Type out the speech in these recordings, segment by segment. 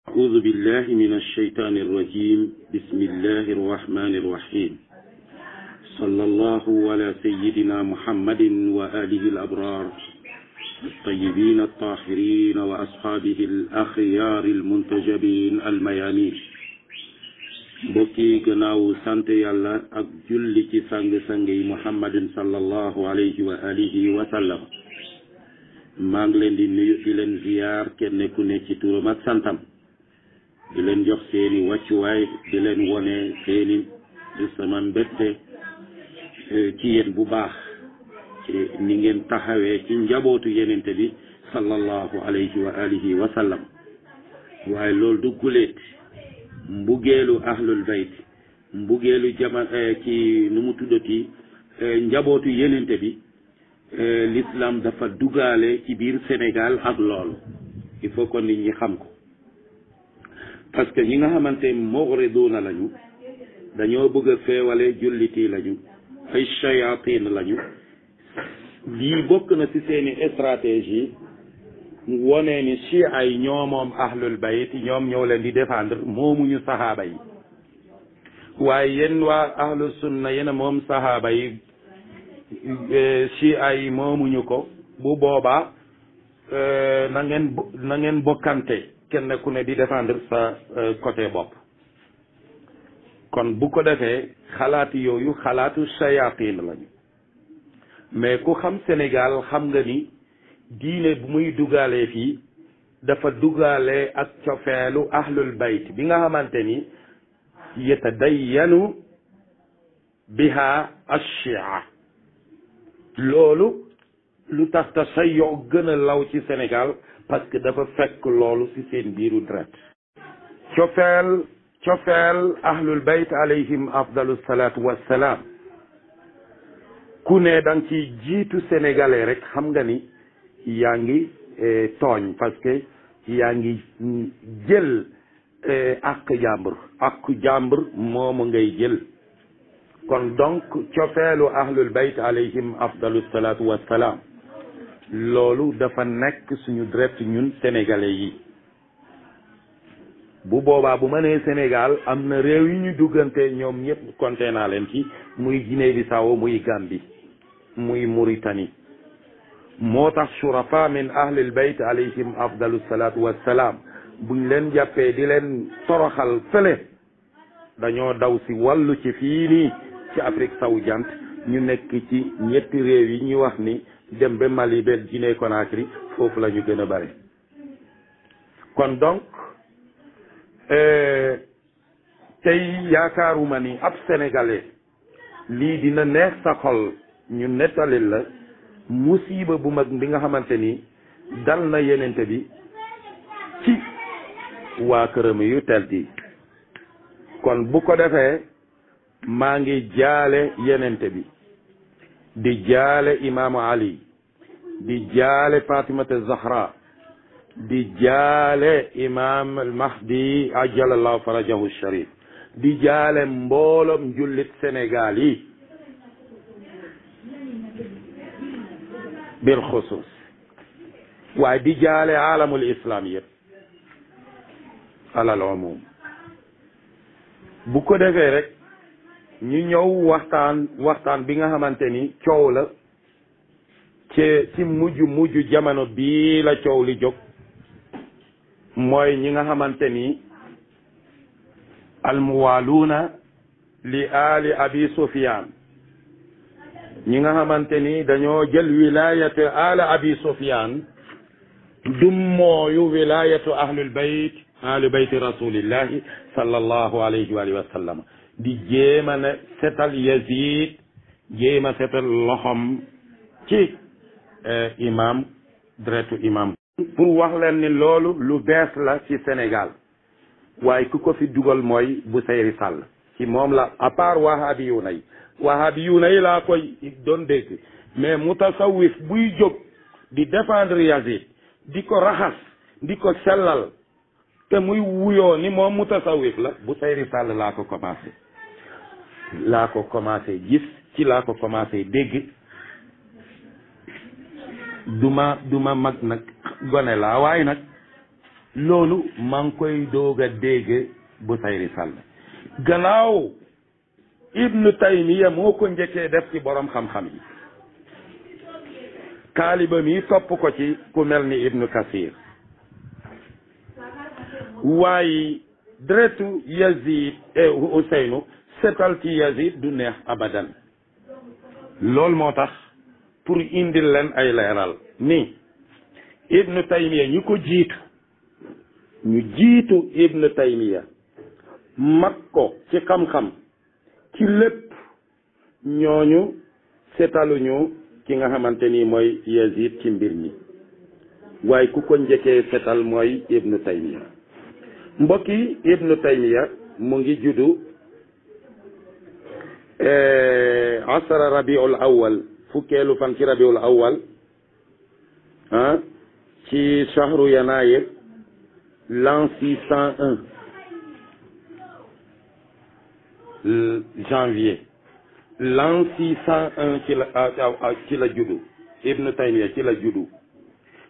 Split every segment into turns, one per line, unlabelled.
أعوذ بالله من الشيطان الرجيم بسم الله الرحمن الرحيم صلى الله على سيدنا محمد وآله الأبرار الطيبين الطاهرين وأصحابه الأخيار المنتجبين الميامين بوكي غناو سانت يالا اك جولي سي سانغ سانغي محمد صلى الله عليه وآله وسلم maa ngi leen di nuyu di leen ziyaar kenn ku ne ci turam ak santam di leen jox seeni wàccuwaay di leen wone seeni sama mbette ci yéen bu baax ci ni ngeen taxawee ci njabootu yenente bi sallallahu alayhi wa alihi wa sallam waaye loolu du guleet mbugeelu ahlul bayt mbugeelu ci nu mu tuddati njabootu yenente bi l'islam dafa dugaale ci biir Sénégal ak loolu il faut que nit ñi xam ko parce que ñi nga xamante mughriduna lañu dañoo bëgg a feewale julliti lañu ay shayatin lañu lii bokk na ci seeni stratégie wone ni chia yi ñoo moom ahlul bayt ñoom ñoo leen di défendre moomuñu sahaaba yi waaye yéen waa ahlus sunna yéen a moom sahaaba yi chia yi moomuñu ko bu boobaa na ngeen bokkante kenn ku ne di défendre sa côté bopp kon bu ko defee xalaat yooyu xalaatu shayatin lañu mais ku xam Sénégal xam nga ni diine bu muy dugalee fii dafa dugalee ak cofeelu ahlul bayt bi nga xamante ni yatadayyanu biha ashia loolu lu tax tasayyo gën a law ci Sénégal parce que dafa fekk loolu ci seen biiru deret cofeel ahlul bayt alayhim afdalu salaatu wassalaam ku ne danga ci jiitu sénégalais rek xam nga ni yaa ngi tooñ parce que yaa ngi jël ak jàmbur moomu ngay jël kon donc cofeelu ahlul bayt alayhim afdalu salaatu wassalaam loolu dafa nekk suñu direct ñun sénégalais yi bu boobaa bu ma nee Sénégal am na réew yi ñu duggante ñoom ñëpp compté naa leen ci muy Guinée-Bissau muy Gambie muy Mauritanie moo tax shurafa min ahlil bayt alayhim afdalu salaatu wassalaam buñ leen jàppee di leen toroxal fële dañoo daw si wàllu ci fii nii ci Afrique sowu jant ñu nekk ci ñetti réew yi ñuy wax ni dem ba Mali ba Guinée Conakry foofu la ñu gën a bare kon donc tey yaakaaruma ni ab sénégalais lii dina neex sa xol ñu nettalil la musiba bu mag bi nga xamante ni dal na yenente bi ci waa këram yu tedd yi kon bu ko defee maa ngi jaale yenente bi di jaale imaamu Ali di jaale Fatimata Zahra di jaale imaam al Mahdi ajalallahu farajahu sharif di jaale mbooloom jullit Sénégal yi bil xusus waaye di jaale alamul islam yëpp alal umum bu ko defee rek ñu ñëw waxtaan bi nga xamante ni coow la ci mujj jamono bii la coow li jóg mooy ñi nga xamante ni almuwaaluuna li ali abi sufyan ñi nga xamante ni dañoo jël wilayatu ala abi sufyan dum mooyu wilayatu ahlul bayt ahlu bayti rasulillahi sallallahu alayhi wa sallam di jéema ne setal Yazid jéema setal loxom ci imam deretu imam pour wax leen ni loolu lu bees la ci Sénégal waaye ku ko fi dugal mooy Bousayri Sall ci moom la à part wahabiyuuna yi laa koy doon dégg mais mutasawwif buy jóg di défendre Yazid di ko raxas di ko sellal te muy wuyoo ni moom mutasawwif la Bousayri Sall laa ko commencé gis ci laa ko commencé dégg duma mag nag gone laa waaye nag loolu maa ngi koy doog a dégg Busayri Sall gannaaw Ibnu Taymiya moo ko njëkkee def ci borom xam-xam yi taaliba mi topp ko ci ku mel ni Ibnu Kasir waaye deretu Yazid et Useynu setal ci Yazid du neex abadan loolu moo tax pour indil leen ay leeral ni Ibnu Taymiya ñu ko jiitu Ibnu Taymiya mag ko ci xam-xam ci lépp ñooñu setaluñu ki nga xamante ni mooy Yazid ci mbir mi waaye ku ko njëkkee setal mooy Ibnu Taymiya mbokki Ibnu Taymiya mu ngi juddu asara rabiul awal fukkeelu fan ci rabiul awal ci shahru yanayir l'an 601 janvier l'an 601 ci la juddu Ibnu Taymiya ci la juddu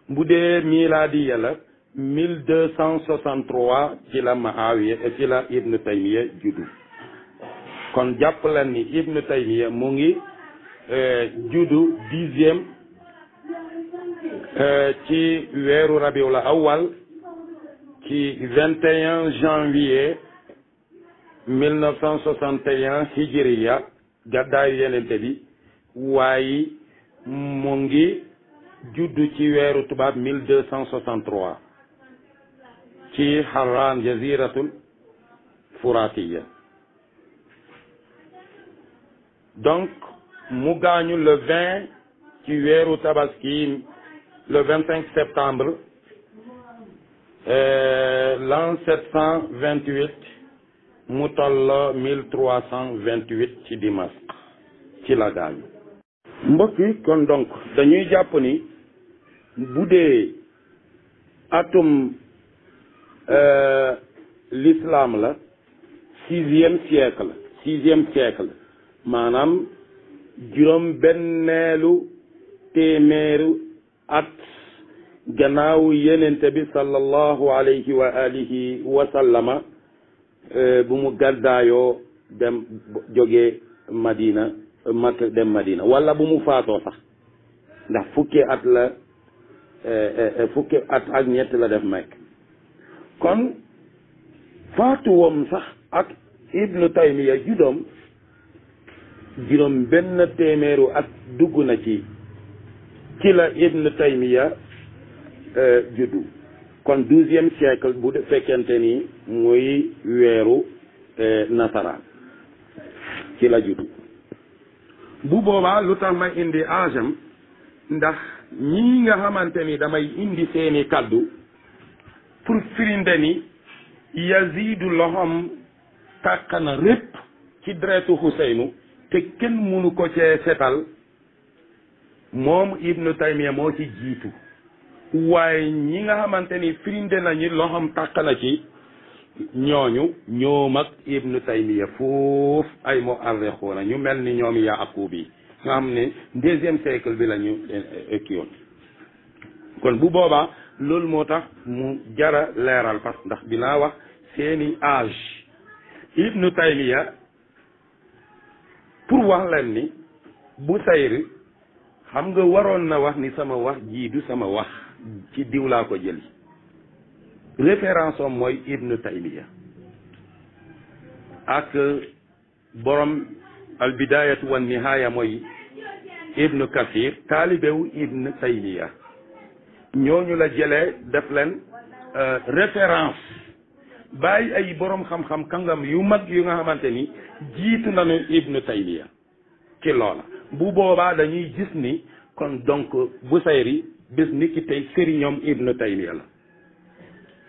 bu dee milaadiya la 1263 ci la Muawiya ci la Ibnu Taymiya juddu kon jàpp leen ni Ibnu Taymiya mu ngi juddu 10e ci weeru rabiul awal ci 21 janvier 1961 hijriya gàddaayu yenente bi waaye mu ngi juddu ci weeru tubaab 1263 ci Harran jaziratul Furatiya donc mu gaañu le 20 ci weeru tabaski le 25 septembre l'an 728 mu toll 1328 ci Dimask ci la gaañu mbokk yi kon donc dañuy jàpp ni bu dee atum l'islam la 6e siècle maanaam juróom benneelu téeméeru at gannaaw yenente bi sallallahu alayhi wa alihi wa sallama bu mu gàddaayoo dem jógee Madina Makka dem Madina wala bu mu faatoo sax ndax fukki at ak ñett la def Makka kon faatuwam sax ak Ibnu Taymiya juddoom juróom benn téeméeru at dugg na ci la Ibnu Taymiya juddu kon 12e siècle bu fekkente ni muy weeru nasaraan ci la juddu bu boobaa lu tax ma indi agam ndax ñii nga xamante ni damay indi seeni kaddu pour firinde ni Yazidu loxoom tàkk na répp ci deretu Huseynu te kenn mënu ko cee setal moom Ibnu Taymiya moo ci jiitu waaye ñi nga xamante ni firinde nañu loxoom tàkk na ci ñooñu ñoom ak Ibnu Taymiya foofu ay mu arrixuuna ñu mel ni ñoom Yaaqub yi nga xam ne 2e siècle bi la ñu ekkiyoon kon bu boobaa loolu moo tax mu jara leeral parce que ndax dinaa wax seeni âge Ibnu Taymiya pour wax leen ni Busayri xam nga waroon na wax ni sama wax jii du sama wax ci diw laa ko jëli référence am mooy Ibnu Taymiya ak borom al bidayatu wan nihaaya mooy Ibnu Kasir taalibewu Ibnu Taymiya ñooñu la jëlee def leen référence bàyyi ay borom xam-xam kàngam yu mag yu nga xamante ni jiitu nañu Ibnu Taymiya ci loola bu boobaa dañuy gis ni kon donc Busayri bés ni ki tey sëriñoom Ibnu Taymiya la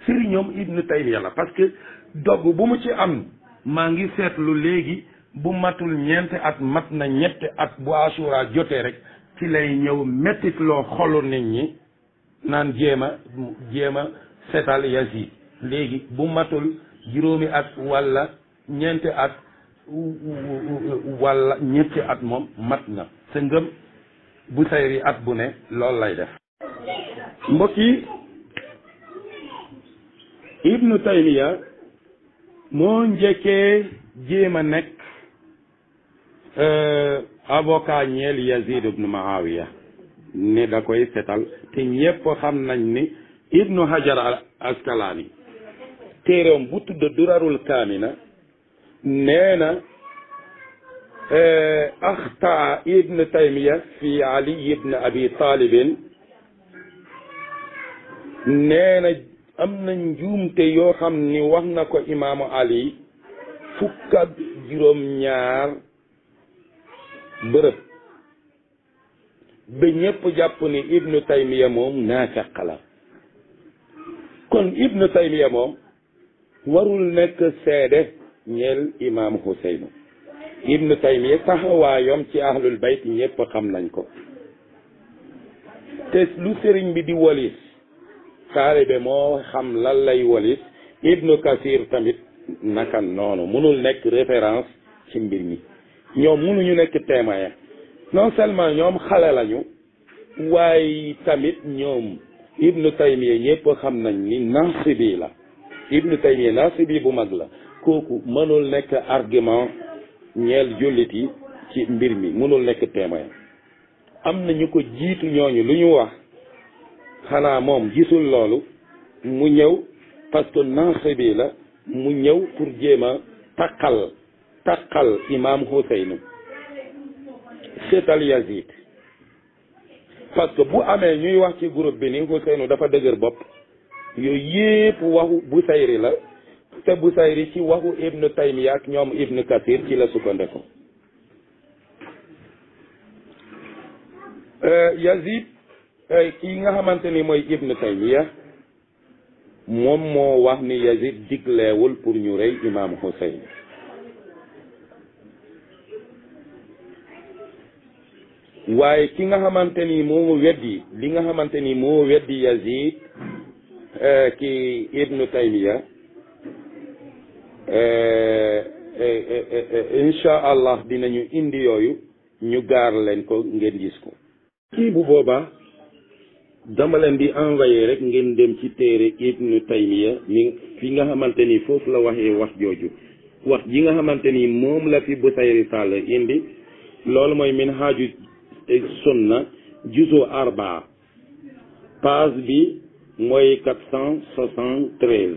sëriñoom Ibnu Taymiya la parce que dogg bu mu ci am maa ngi seetlu léegi bu matul ñeenti at mat na ñetti at bu Ashura jotee rek ci lay ñëw mettit loo xolu nit ñi naan jéem a setal Yazid léegi bu matul juróomi at wala ñeenti at wala ñetti at moom mat na sa ngëm Busayri at bu ne loolu lay def mbokk yi ibnu taymiya moo njëkkee jéem a nekk avocat ñeel yazid ibnu muawiya ne da koy setal te ñépp xam nañ ni ibnu hajar al askalani téeréem bu tudd durarul kaamina nee na axtaa ibnu taymiya fi ali ibnu abi talibin nee na am na njuumte yoo xam ni wax na ko imaamu ali fukk ak juróom-ñaar bërëb ba ñépp jàpp ni ibnu taymiya moom naafeq la kon ibnu taymiya moom warul nekk seede ñeel imaam Huseynu ibnu taymiya taxawaayam ci ahlul bayt ñépp xam nañ ko te lu sëriñ bi di walis taalibe moo xam lan lay walis ibnu kasir tamit naka noonu mënul nekk référence ci mbir mi ñoom mënuñu nekk témoin non seulement ñoom xale lañu waaye tamit ñoom ibnu taymiya ñépp xam nañ ni nasibi la ibnu taymiya nasibi bu mag la kooku mënul nekk argument ñeel jullit yi ci mbir mi mënul nekk témoin am na ñu ko jiitu ñooñu lu ñu wax xanaa moom gisul loolu mu ñëw parce que nasibi la mu ñëw pour jéem a takkal imam Huseynu seetal Yazid parce que bu amee ñuy wax ci groupe bi ni Huseynu dafa dëgër bopp yooyu yépp waxu Busayri la te Busayri ci waxu ibnu taymiya ak ñoom ibnu kasir ci la sukkandiku Yazid kii nga xamante ni mooy ibnu taymiya moom moo wax ni Yazid digleewul pour ñu rey imam Husayn waaye ki nga xamante ni moo weddi li nga xamante ni moo weddi Yazid ki ibnu taymiya insha allah dinañu indi yooyu ñu gaar leen ko ngeen gis ko kii bu boobaa dama leen di envoyé rek ngeen dem ci téere ibnu taymiya mi fi nga xamante ni foofu la waxee wax jooju wax ji nga xamante ni moom la fi Busayri Sall indi loolu mooy minhaaju sunna juzu arba page bi mooy 473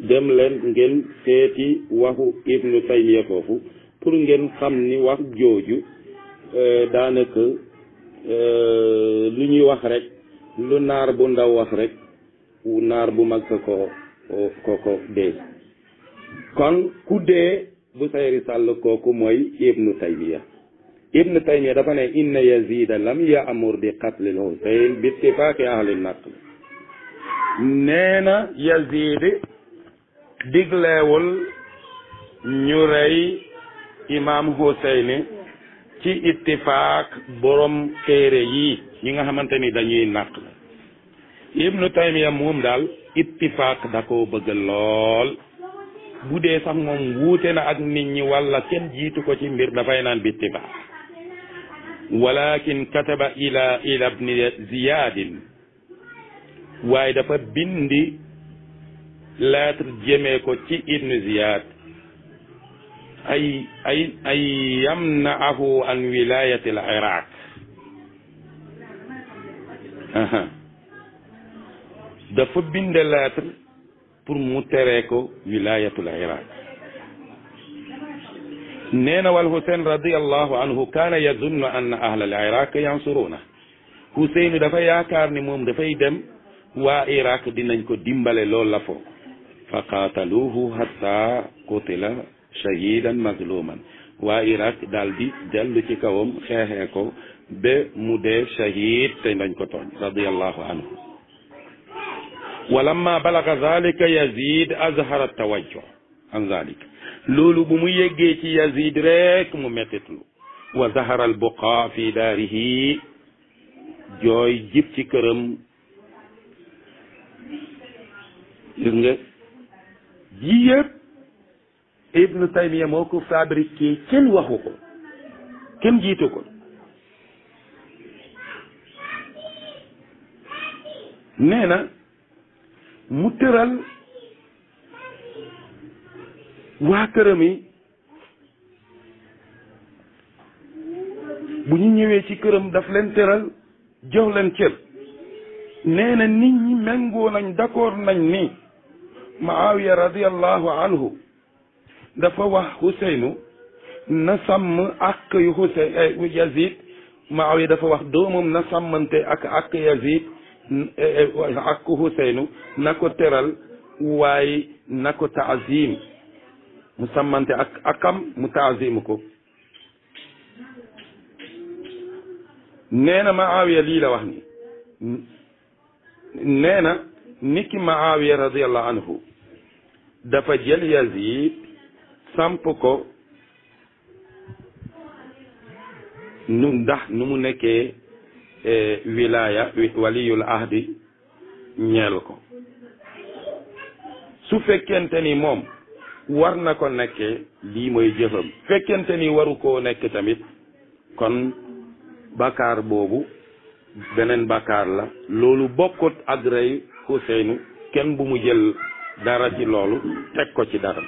dem leen ngeen seeti waxu ibnu taymiya foofu pour ngeen xam ni wax jooju daanaka lu ñuy wax rek lu naar bu ndaw wax rek naar bu mag ko dee kon ku dee Busayri Sall kooku mooy ibnu taymiya ibnu taymiya dafa ne inna yazida lam ya'mur bi qatlil Husayn bi ittifaqi ahli naql nee na yazid digleewul ñu rey imam Hussein ci ittifaaq borom téere yi ñi nga xamante ni dañuy naq la ibnu taymiya moom daal ittifaaq da ko bëgg lool bu dee sax moom wuute na ak nit ñi wala kenn jiitu ko ci mbir dafay naan bi ittifaaq walakin kataba ila ibni ziyadin waaye dafa bindi lettre jëmee ko ci ibnu ziyad ay yamna'ahu an wilayati al iraq dafa bind lettre pour mu teree ko wilayatul iraq nee na wal Husayn radiyallahu anhu kaana yazunnu anna ahla al iraq yansuruna Husayn dafa yaakaar ni moom dafay dem waa iraq dinañ ko dimbale loolu la foo fa qaataluhu hatta qutila shahidan mazluman waa iraq daal di dellu ci kawam xeexee ko ba mu dee shahid te dañ ko tooñ radiyallahu anhu walamma balaga zalika yazid azhara tawajjuh an zalika loolu bu mu yeggee ci yazid rek mu mettitlu wa zahara al buqa fi daarihi jooy jib ci këram gis nga ji yëpp ibnu taymiya moo ko fabriqué kenn waxu ko kenn jiitu ko nee na mu tëral waa këram yi bu ñu ñëwee ci këram daf leen tëral jox leen cër. nee na nit ñi méngoo nañ d'accord nañ ni Muawiya radiyallahu anhu dafa wax Huseynu na sàmm ak yu Yazid. Muawiya dafa wax doomam na sàmmante ak Yazid ak Huseynu na ko teral waaye na ko taazim mu sàmmante akam mu taazim ko. nee na Muawiya lii la wax ni nee na niki Muawiya radiyallahu anhu dafa jël Yazid samp ko ndax nu mu nekkee wilaya waliyul ahdi ñeel ko. su fekkente ni moom war na ko nekkee lii mooy jëfam, fekkente ni waru koo nekk tamit kon bàkkaar boobu beneen bàkkaar la. loolu bokkut ak rey Huseynu, kenn bu mu jël dara ci loolu teg ko ci dara.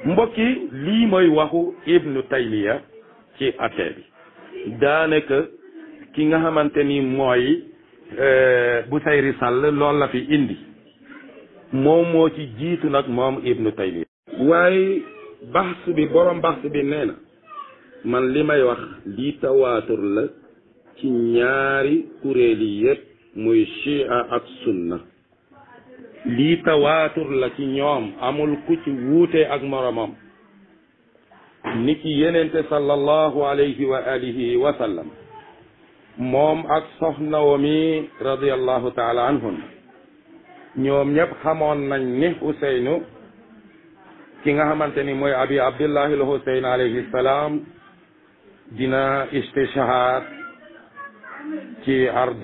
mbokk yi lii mooy waxu Ibnu Taymiya ci atee bi. daanaka ki nga xamante ni mooy Busayri Sall loolu la fi indi, moom moo ci jiitu nag moom Ibnu Taymiya. waaye baxs bi borom baxs bi nee na man li may wax lii tawaatur la ci ñaari kuréel yi yépp muy chia ak sunna. lii tawaatur la ci ñoom, amul ku ci wuute ak moromam. niki yenente sallallahu alayhi wa alihi wa sallam moom ak soxnawo mi radiyallahu taala anhun ñoom ñëpp xamoon nañ ni Huseynu ki nga xamante ni mooy abi abdullahi al Huseyn alayhi salaam dina istishhaad ci ard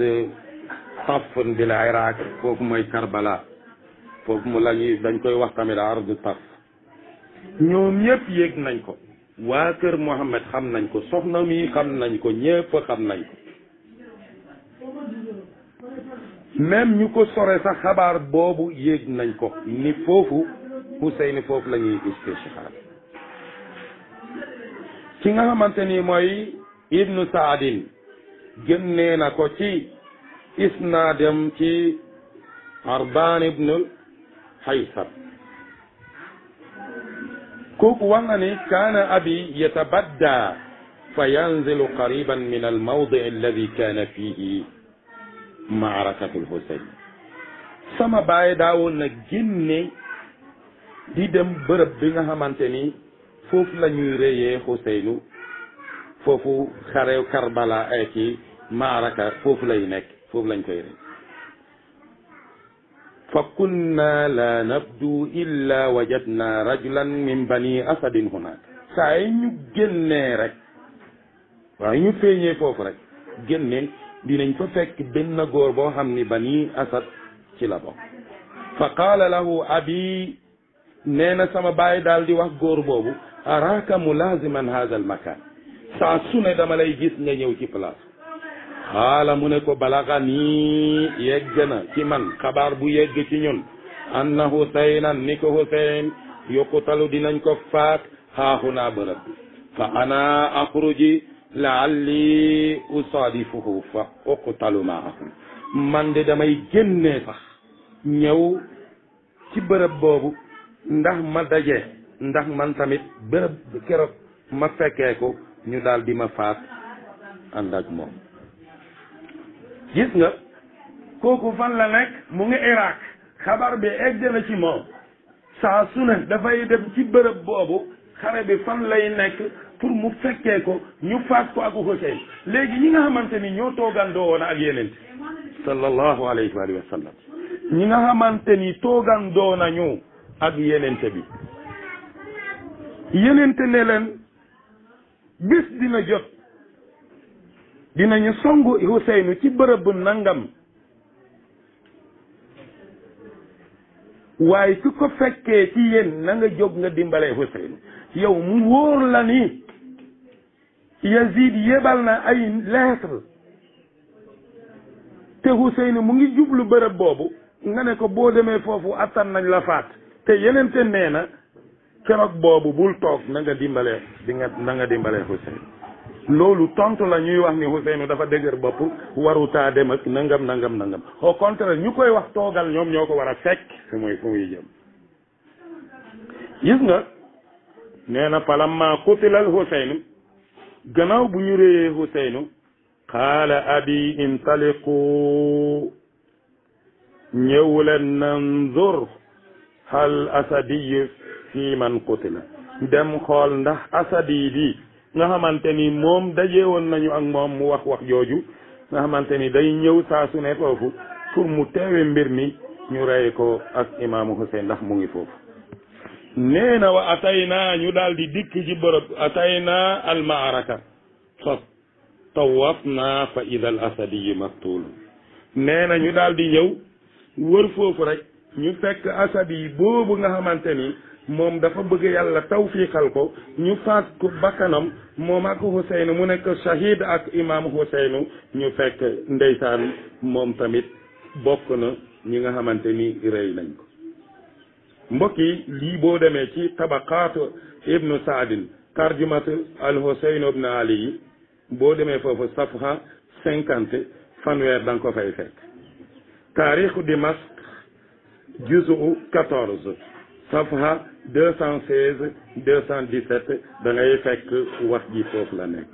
Taf bil Iraq, foofu mooy Karbala, foofu mu lañuy dañ koy wax tamit ard Taf. ñoom ñëpp yëg nañ ko, waa kër Muhammad xam nañ ko, soxna mi xam nañ ko, ñëpp xam nañ ko. même ñu ko sore sax xabaar boobu yéeg nañ ko ni foofu Hussein foofu la ñuy istishhaad. ki nga xamante ni mooy Ibnu Saadin génnee na ko ci isnaadam ci Arbaan ibnu Haysab. kooku wax na ni kaana abi yatabadda fa yanzilu qariban min al mawdi alladi kaana fihi maarakatul Husayn. sama baay daawoon na génne di dem bërëb bi nga xamante ni foofu la ñuy réyee Husaynu, foofu xare Karbala ay ci maaraka foofu lay nekk, foofu lañ koy rey. fa kunna la nabdu illa wajadna rajulan min bani asadin hunaak. saa yi ñu génnee rek, waaye ñu feeñee foofu rek génne dinañ fa fekk benn góor boo xam ni bani asad ci la bokk. fa qaala lahu abi, nee na sama baay daal di wax góor boobu, araaka mulaziman hadha al makan, saa su ne dama lay gis nga ñëw ci place. xaala mu ne ko balaga nii yegg na ci man xabaar bu yegg ci ñun anna Husaynan ni ko Husayn yuqtalu dinañ ko faat xaaxunaa bërëb. fa ana axruji laalli usaadifuhu fa uqtalu maahu, man de damay génnee sax ñëw ci bërëb boobu ndax ma daje, ndax man tamit bërëb keroog ma fekkee ko ñu daal di ma faat ànd ak moom. gis nga kooku fan la nekk, mu ngi Iraq, xabar bi egg na ci moom, saa su ne dafay dem ci bërëb boobu xare bi fan lay nekk pour mu fekkee ko ñu faat ko ak Husayn. léegi ñi nga xamante ni ñoo toogandoo woon ak yenente sallallahu alayhi wa sallam, ñi nga xamante ni toogandoo nañu ak yenente bi, yenente ne leen bis dina jot dinañu songu Huseynu ci bërëb bu nangam, waaye su ko fekkee ci yéen na nga jóg nga dimbalee Huseynu. yow mu wóor la ni Yazid yebal na ay lettre te Huseynu mu ngi jublu bërëb boobu,
nga ne ko boo demee foofu attan nañ la faat te yenente nee na keroog boobu bul toog na nga dimbalee na nga dimbalee Hussein loolu tontu la ñuy wax ni Hussein dafa dëgër bopp warutaa dem ak nangam au contraire ñu koy wax toogal ñoom ñoo ko war a fekk fu muy jëm gis nga nee na falamma qutilal Hussein gannaaw bu ñu réyee Hussein qaala abi intaliqu ñëw leen nanzur hal asadiy fi man qutila dem xool ndax asadi bi nga xamante ni moom daje woon nañu ak moom mu wax jooju nga xamante ni day ñëw saa su ne foofu pour mu teewe mbir mi ñu rey ko ak imaamu Hussein ndax mu ngi foofu nee na wa atayna ñu daal di dikk ci bërëb atayna al maaraka fa tawafna fa ida al asadiyu maqtul nee na ñu daal di ñëw wër foofu rek ñu fekk asadi boobu nga xamante ni moom dafa bëgg yàlla tawfiixal ko ñu faat ko bakkanam moom ak Hussein mu nekk shahid ak imam Hussein ñu fekk ndeysaan moom tamit bokk na ñi nga xamante ni rey nañ ko mbokk yi lii boo demee ci tabaqaat ibnu saadin tarjumat al Hussein ibn Ali yi boo demee foofu safha 50 fanweer da nga ko fay fekk taarixu Dimask juzu 14 safha 216 217 da ngay fekk wax ji foofu la nekk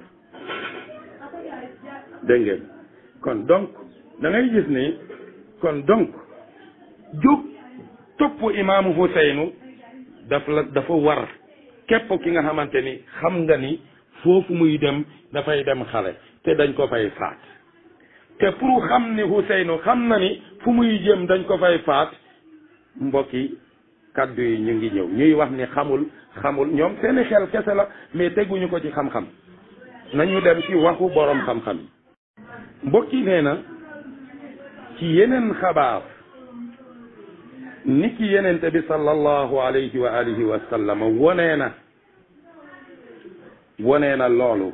dégg ngeen kon donc da ngay gis ni kon donc jóg topp imaamu Huseynu dafa war képp ki nga xamante ni xam nga ni foofu muy dem dafay dem xale te dañ ko fay faat te pour xam ni Huseynu xam na ni fu muy jëm dañ ko fay faat mbokki kaddu yi ñu ngi ñëw ñuy wax ni xamul ñoom seeni xel kese la mais teguñu ko ci xam-xam nañu dem ci waxu borom xam-xam yi mbokki nee na ci yeneen xabaar ni ki yenente bi sallallahu alayhi wa alihi wa sallam wonee na loolu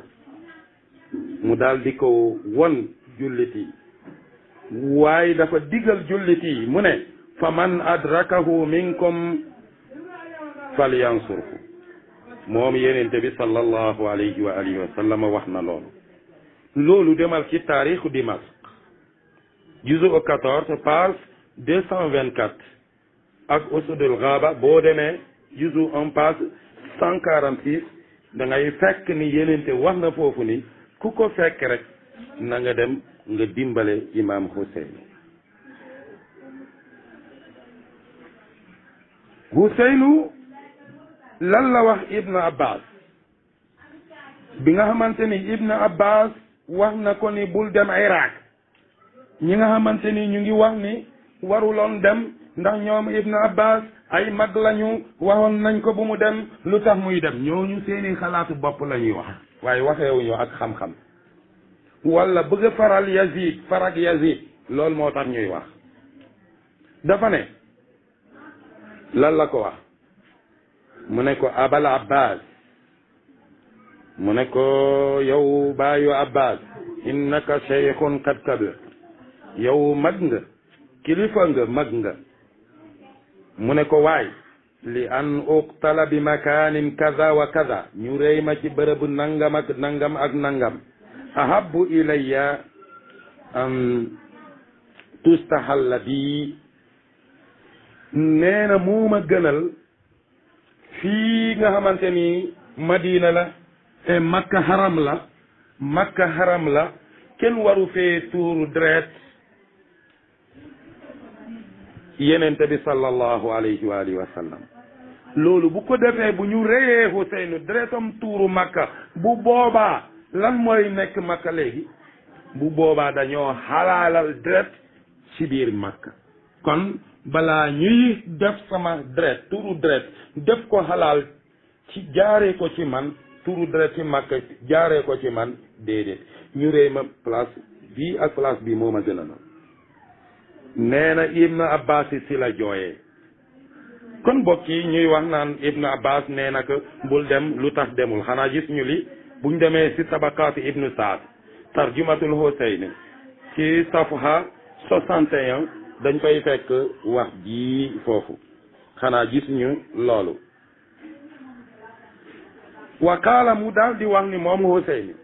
mu daal di ko won jullit yi waaye dafa digal jullit yi mu ne fa man adrakahu minkum falyansurhu moom yenente bi sallallahu alayhi wa alihi wa sallam wax na loolu demal ci taarixu Dimask juzu 14 page 224 ak usudul ghaba boo demee juzu 1 page 146 da ngay fekk ni yenente wax na foofu ni ku ko fekk rek na nga dem nga dimbale imam Huseynu lan la wax Ibn Abbas bi nga xamante ni Ibn Abbas wax na ko ni bul dem Iraq ñi nga xamante ni ñu ngi wax ni waruloon dem ndax ñoom Ibn Abbas ay mag lañu waxoon nañ ko bu mu dem lu tax muy dem ñooñu seeni xalaatu bopp la ñuy wax waaye waxeewuñu ak xam-xam wala bëgg a faral Yazid farak Yazid loolu moo tax ñuy wax dafa ne lan la ko wax mu ne ko abal Abbas mu ne ko yow baayu Abbas innaka shaykhun qad kabir yow mag nga kilifa nga mag nga mu ne ko waay li an uqtala bi makanin kaza wa kaza ñu rey ma ci bërëb nangam ak nangam ak nangam ahabbu ilayya an tustahalla bi nee na moo ma gënal fii nga xamante ni Madina la te Makka haram la kenn waru fee tuuru deret yenente bi sallallahu alayhi wa alihi wa sallam loolu bu ko defee bu ñu reyee Huseynu deretam tuuru Makka bu boobaa lan mooy nekk Makka léegi bu boobaa dañoo xalaalal deret ci biir Makka kon balaa ñuy def sama deret tuuru deret def ko xalaal ci jaaree ko ci man tuuru deret ci Makka jaaree ko ci man déedéet ñu rey ma place bii ak place bii moo ma gën a na nee na Ibn Abbas si la jooyee kon mbokk yi ñuy wax naan Ibn Abbas nee na que bul dem lu tax demul xanaa gis ñu li buñ demee si tabaqaat Ibn Saad tarjumatul Husayn ci safha 61 dañ fay fekk wax ji foofu xanaa gis ñu loolu wa qaala mu daal di wax ni moom Husayn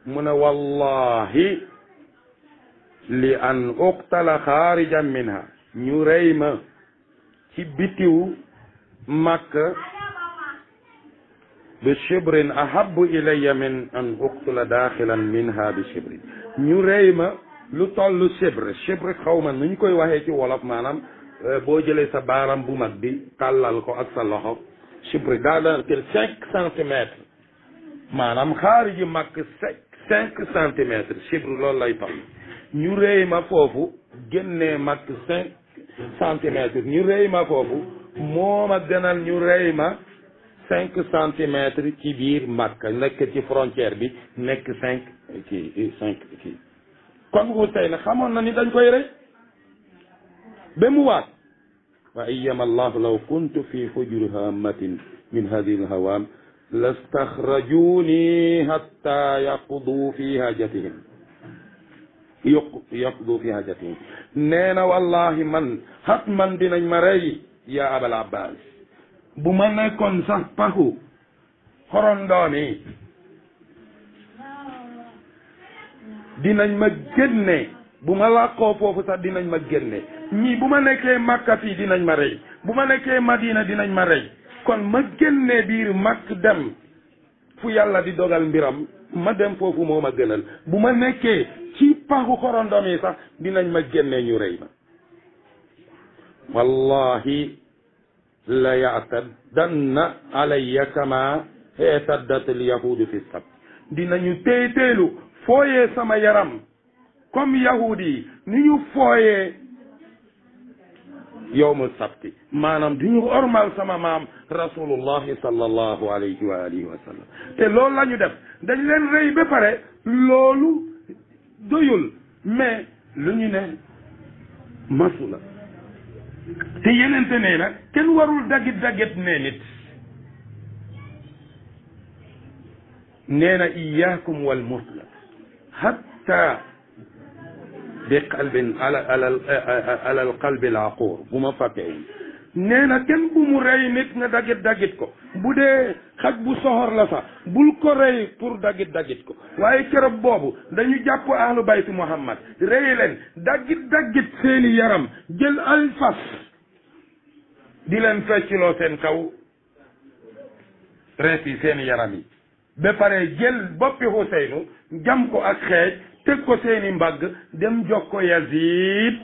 mu ne wallahi li an uqtala xaarijan minha ñu rey ma ci bitiw Makka bi shibrin ahabbu ilayya min an uqtala daaxilan minha bi shibrin ñu rey ma lu toll shibre xaw ma nu ñu koy waxee ci wolof maanaam boo jëlee sa baaram bu mag bi tàllal ko ak sa loxo shibre daanaka 5 centimètres maanaam xaari ji Makka 5 centimètres shibre loolu lay toll ñu rey ma foofu génnee Makka 5 centimètres ñu rey ma foofu moo ma gënal ñu rey ma 5 centimètres ci biir Makka nekk ci frontière bi nekk 5 kii kon Husayn xamoon na ni dañ koy rey ba mu waat wa ayyama allahu law kuntu fi hujuri hammatin min hadihi alhawam lastaxrajuni hatta yaqdu fi hajatihim yaqdu fi hajatihim nee na wallahi man hatman dinañ ma rey ya abal abbas bu ma nekkoon sax paxu xorondooni dinañ ma génne bu ma làqoo foofu sax dinañ ma génne ñii bu ma nekkee Makka fii dinañ ma rey bu ma nekkee Madina dinañ ma rey kon ma génne biir Makka dem fu yàlla di dogal mbiram ma dem foofu moo ma gënal bu ma nekkee ci paxu xorondom yi sax dinañ ma génne ñu rey ma wallahi la ya'taddanna alayya kama i'taddat al-yahudu fi sabt dinañu téetéelu fooyee sama yaram comme yahudi yi ni ñu fooyee yowmu sabti maanaam di ñu ormal sama maam rasulullahi sallallahu alayhi wa alihi wa sallam te loolu la ñu def dañ leen rey ba pare loolu doyul mais lu ñu ne masu la te yenente nee na kenn warul daggit ne nit nee na iyaakum wal musla hatta bi qalbin ala al qalbi al aqur bu ma fàttewul nee na kenn bu mu rey nit nga daggit ko bu dee xaj bu soxor la sax bul ko rey pour daggit ko waaye keroog boobu dañu jàpp ahlu bayti Muhammad rey leen daggit seeni yaram jël al fas di leen fecciloo seen kaw rees yi seeni yaram yi ba pare jël boppi Huseynu jam ko ak xeej teg ko seeni mbagg dem jox ko Yazid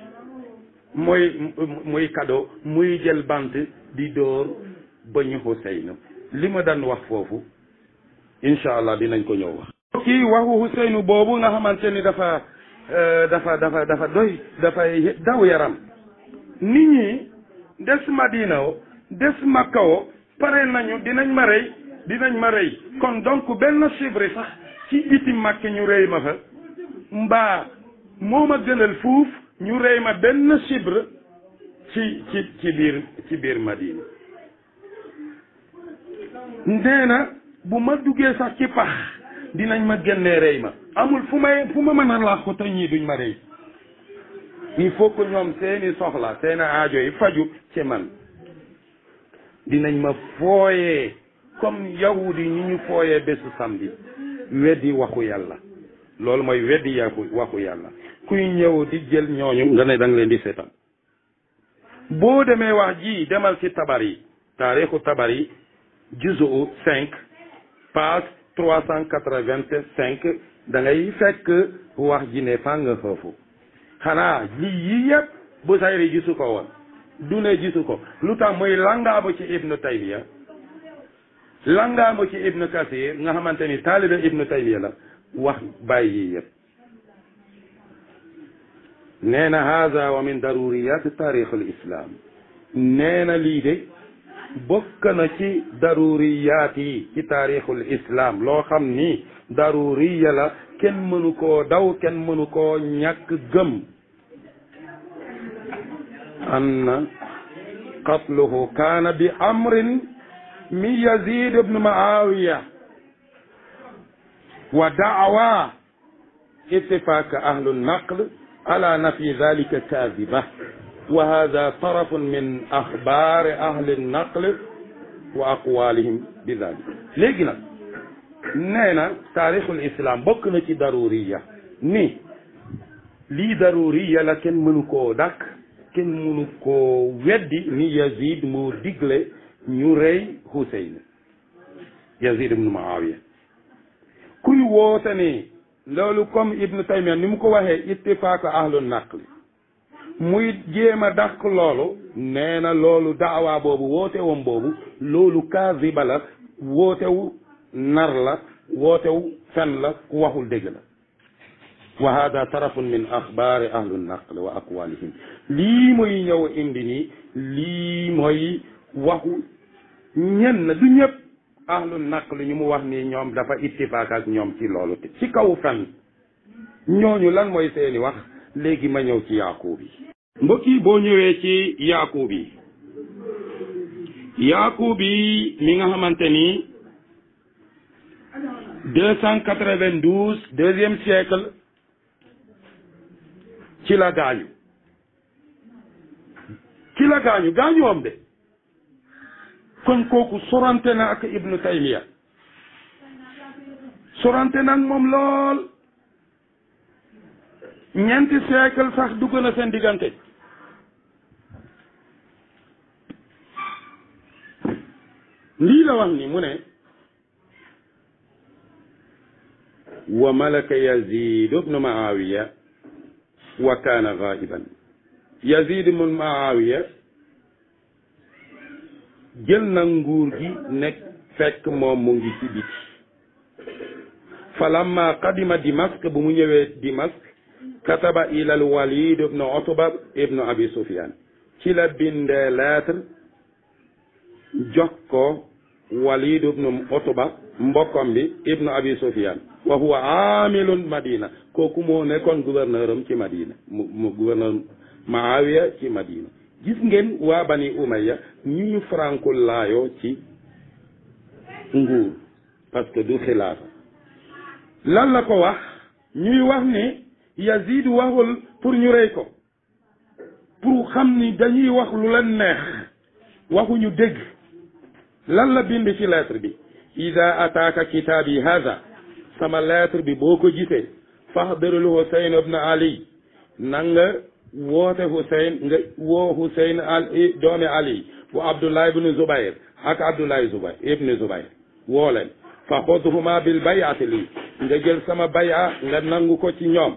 muy cadeau muy jël bant di dóor bañu Huseynu li ma daan wax foofu incha allah dinañ ko ñëw wax kii waxu Huseynu boobu nga xamante ni dafa doy dafay daw yaram nit ñi des Madina o des Makka o pare nañu dinañ ma rey kon donc benn chibre sax ci biti Makka ñu rey ma fa mbaa moo ma gënal fuuf ñu rey ma benn chibre ci biir Madina nee na bu ma duggee sax ci pax dinañ ma génnee rey ma amul fu ma mën a laax ko te ñii duñ ma rey il faut que ñoom seeni soxla seeni aajo yi faju ci man dinañ ma fooyee comme yahudi yi ñu fooyee bésu samedi weddi waxu yàlla loolu mooy weddi waxu yàlla kuy ñëw di jël ñooñu nga ne da nga leen di seetaan boo demee wax ji demal ci Tabari taarixu Tabari juzu 5 page 385 da ngay fekk wax ji ne fa nga foofu xanaa yi yëpp bu sayri gisu ko woon du ne gisu ko lu tax muy langaamu ci Ibnu Taymiya langaamu ci Ibnu Kasir nga xamante ni taalibe Ibnu Taymiya la wax bàyyi yi yëpp nee na haza wa min daruriyat taarix al islam nee na lii de bokk na ci daruriyaat yi ci taarixul islam loo xam ni daruriya la kenn mënu koo daw kenn mënu koo ñàkk gëm anna qatluhu kaana bi amrin min Yazid ibn Muawiya wa da'wa ittifaq ahlu naql ala nafi dhalika kadhiba wa hada tarafun min axbaari ahli naql wa aqwalihim bi dalik léegi nag nee na taarixul islam bokk na ci daruriya ni lii daruriya la kenn mënu koo dàkk kenn mënu koo weddi ni Yazid moo digle ñu rey Huseyn Yazid ibnu Muawiya kuy woote ni loolu comme Ibnu Taymiya ni mu ko waxee ittifaaq ahlu naql muy jéem a dàq loolu nee na loolu daawaa boobu woote wam boobu loolu kaasiba la wootewu nar la wootewu fen la ku waxul dëgg la wa hada tarafun min axbaari ahlu naql wa aqwalihim lii mooy ñëw indi nii lii mooy waxu ñenn du ñëpp ahlu naql ñu mu wax nii ñoom dafa ittifaaq ak ñoom ci loolu te ci kaw fen ñooñu lan mooy seeni wax léegi ma ñëw ci Yaaqub yi mbokk yi boo ñëwee ci Yaaqub yi Yaaqub yi mi nga xamante ni 292 deuxième siècle ci la gaañu gaañu am de kon kooku sorante na ak Ibnu Taymiya sorante na ak moom lool ñeenti siècle sax dugg na seen diggante lii la wax ni mu ne wa malaka Yazid ibnu Muawiya wa kaana ghaiban Yazid ibnu Muawiya jël na nguur gi nekk fekk moom mu ngi ci biti falamma qadima Dimask bu mu ñëwee Dimask kataba ila al Walid ibnu Utba ibnu Abi Sufyan ci la bindee lettre jox ko Walid ibnu Utba mbokkam bi ibnu Abi Sufyan wa huwa amilun Madina kooku moo nekkoon gouverneur am ci Madina mu gouverneur Muawiya ci Madina gis ngeen waa Bani Umayya ñu frankul laayoo ci nguur parce que du xilaafa lan la ko wax ñuy wax ni Yazid waxul pour ñu rey ko pour xam ni dañuy wax lu leen neex waxuñu dégg lan la bind ci lettre bi ida ataaka kitaabi hada sama lettre bi boo ko gisee faxdarul Husayn ibn Ali na nga woote Husayn nga woo Husayn ali doomi Ali wa Abdullah ibn Zubayr ak Abdullah ibn Zubayr woo leen fa xudhuma bil bay'ati lii nga jël sama bay'a nga nangu ko ci ñoom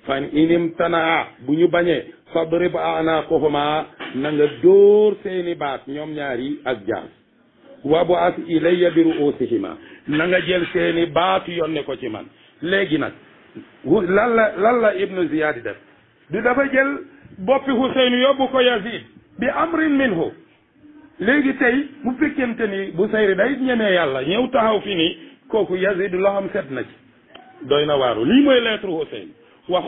fan inim tanaa bu ñu bañee fadrib a'naqahuma na nga dóor seeni baat ñoom ñaari ak jaas wa bu as ilayya bi ru'usihima na nga jël seeni baatu yónne ko ci man léegi nag lan la Ibnu Ziyad def du dafa jël boppi Husayn yóbbu ko Yazid bi amrin minhu léegi tey bu fekkente ni bu sayri day ñemee yàlla ñëw taxaw fi ni kooku Yazid loo xam set na ci doy na waaru lii mooy lettre Husayn wa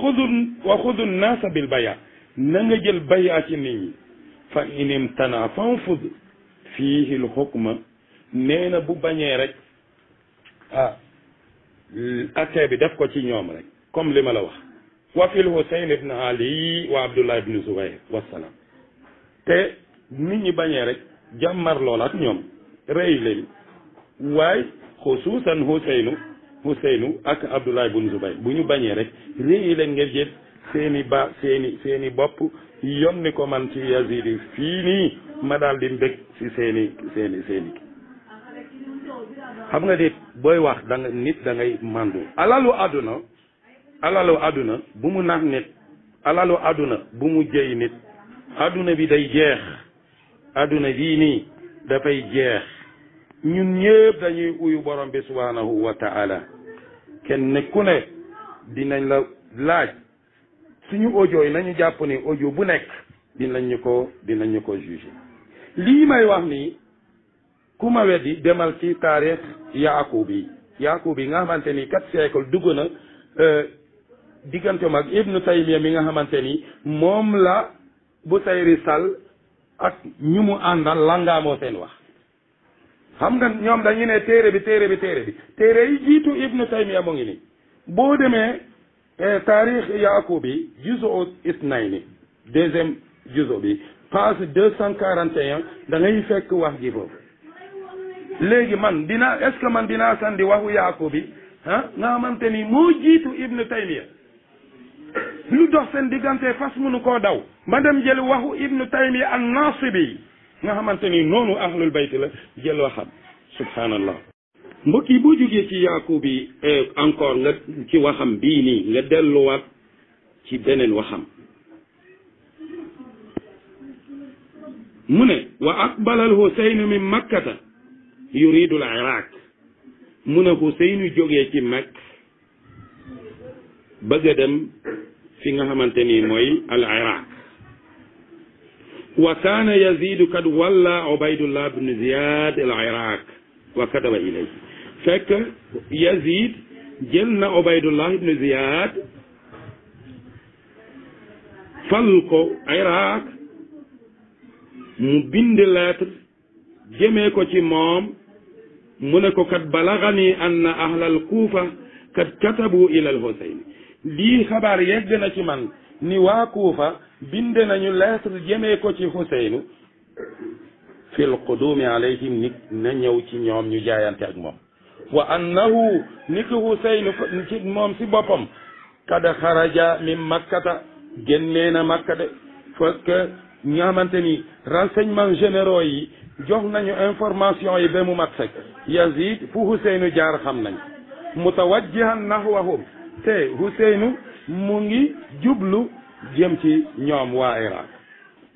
xudu naasa bil baya na nga jël baya ci nit ñi fa inim tana fanfud fiihi l xukma nee na bu bañee rek attee bi def ko ci ñoom rek comme li ma la wax wa fil Husayn ibn Ali wa Abdullah ibn Zubayr wasalaam te nit ñi bañee rek jàmmar lool ak ñoom rëy leen waaye xusuusan Huseynu ak Abdullah ibn Zubayr bu ñu bañee rek rëy leen ngeen jël seeni bopp yónni ko man ci Yazid fii nii ma daal di mbég ci seeni xam nga dit booy wax nit da ngay mandu alalu àdduna bu mu nax nit alalu àdduna bu mu jëy nit àdduna bi day jeex àdduna bii nii dafay jeex ñun ñëpp dañuy uyu borom bi subhanahu wa ta'ala kenn ku ne dinañ la laaj suñu audio yi nañu jàpp ni audio bu nekk dinañ ñu ko juger lii may wax nii ku ma weddi demal ci taarix Yaaqub yi nga xamante ni 4 siècle dugg na diggante mag Ibnu Taymiya mi nga xamante ni moom la Busayri Sall ak ñu mu àndal langaamoo seen wax xam nga ñoom dañu ne téere bi yi jiitu Ibnu Taymiya mu ngi ni boo demee taarix Yaaqub yi juzu isnayni juzo bi page 241 da ngay fekk wax ji foofu. léegi man dinaa est-ce que man dinaa sandi waxu Yaaqub bi nga xamante ni moo jiitu Ibnu Taymiya lu dox seen diggante fas munu koo daw ma dem jël waxu Ibnu Taymiya an-Naasibi nga xamante ni noonu ahlul bayt la jël waxam subhanallah. mbokk yi boo jógee ci Yaaqub bi encore nga ci waxam bii nii nga delluwaat ci beneen waxam mu ne wa aqbala al-Husayn min makkata yuridu al-Iraq mu ne Husayn jógee ci Makk bëgg a dem fi nga xamante ni mooy al-Iraq wa kaana Yazid kad walla Ubaydullah ibn Ziyad al-Iraq wa kataba ilayhi fekk Yazid jël na Ubaydullah ibn Ziyad fal ko Iraq mu bind lettre jëmee ko ci moom mu ne ko kat balagani anna ahlal Kuufa kat katabu ila al-Husayn lii xabaar yegg na ci man ni waa Kuufa bind nañu lettre jëmee ko ci Husayn fil qudumi alayhim nit na ñëw ci ñoom ñu jaayante ak moom wa annahu ni ki Husayn ci moom si boppam kada xaraja min makkata génnee na makka de fekk nga xamante ni renseignements généraux yi jox nañu information yi ba mu mat sek Yazid fu Huseynu jaar xam nañ mutawajjihan nahwahum te Huseynu mu ngi jublu jëm ci ñoom waa Iraq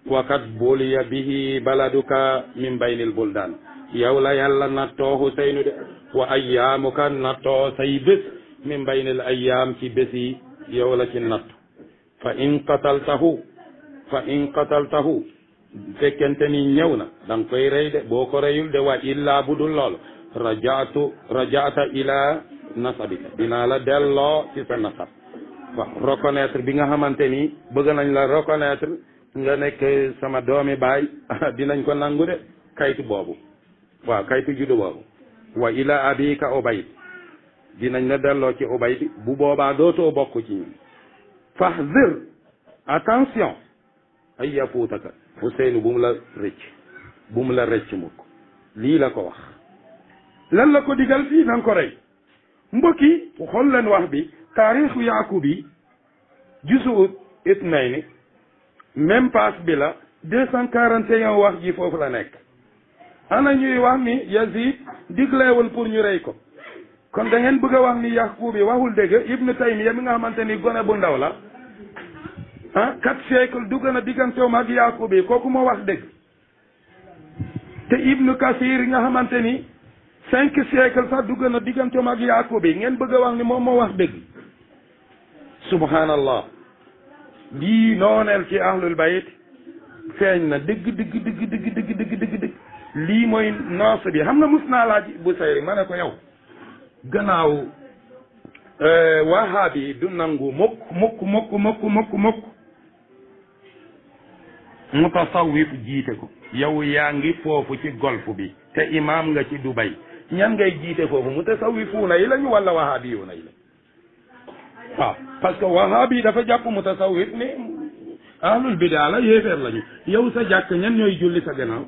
wakat buliya bihi baladuka min baynil buldan yow la yàlla nattoo Huseynu de wa ayyaamuka nattoo say bés min baynil ayyaam ci bés yi yow la ci natt fa in qataltahu fekkente ni ñëw na da nga koy rey de boo ko reyul de wa illaa bu dul lool rajaata ila nasabika dinaa la delloo ci sa nasab waaw reconnaître bi nga xamante ni bëgg nañ la reconnaître nga nekk sama doomi baay dinañ ko nangu de kayitu boobu waaw kayitu juddu boobu wa ila abika Ubayd dinañ la delloo ci Ubayd bu boobaa dootoo bokk ci ñun fahzir attention ay yafuutaka Huseynu bu mu la rëcc mukk lii la ko wax lan la ko digal fii nan ko rey mbokki xool leen wax bi taarixu Yaaqub bi juzu itnayni même page bi la 241 wax ji foofu la nekk ana ñuy wax ni Yazid digleewul pour ñu rey ko kon da ngeen bëgg a wax ni Yaaqub bi waxul dëgg Ibnu Taymiya mi nga xamante ni gone bu ndaw la 4 siècle dugg na digganteem ak Yaaqub bi kooku moo wax dëgg te Ibnu Kasir nga xamante ni 5 siècle sax dugg na digganteem ak Yaaqub bi ngeen bëgg a wax ni moom moo wax dëgg subhanallah lii nooneel ci ahlul bayt feeñ na dëgg lii mooy noos bi xam nga mus naa laaj bu sayri ma ne ko yow gannaaw wahabi du nangu mukk mutasawwif jiite ko yow yaa ngi foofu ci golf bi te imam nga ci Dubai ñan ngay jiite foofu mutasawwifuuna yi lañu wala wahabiyuuna yi la waaw parce que wahabi dafa jàpp mutasawwif ni ahlul bidaa la yéefeer lañu yow sa jàkk ñan ñooy julli sa gannaaw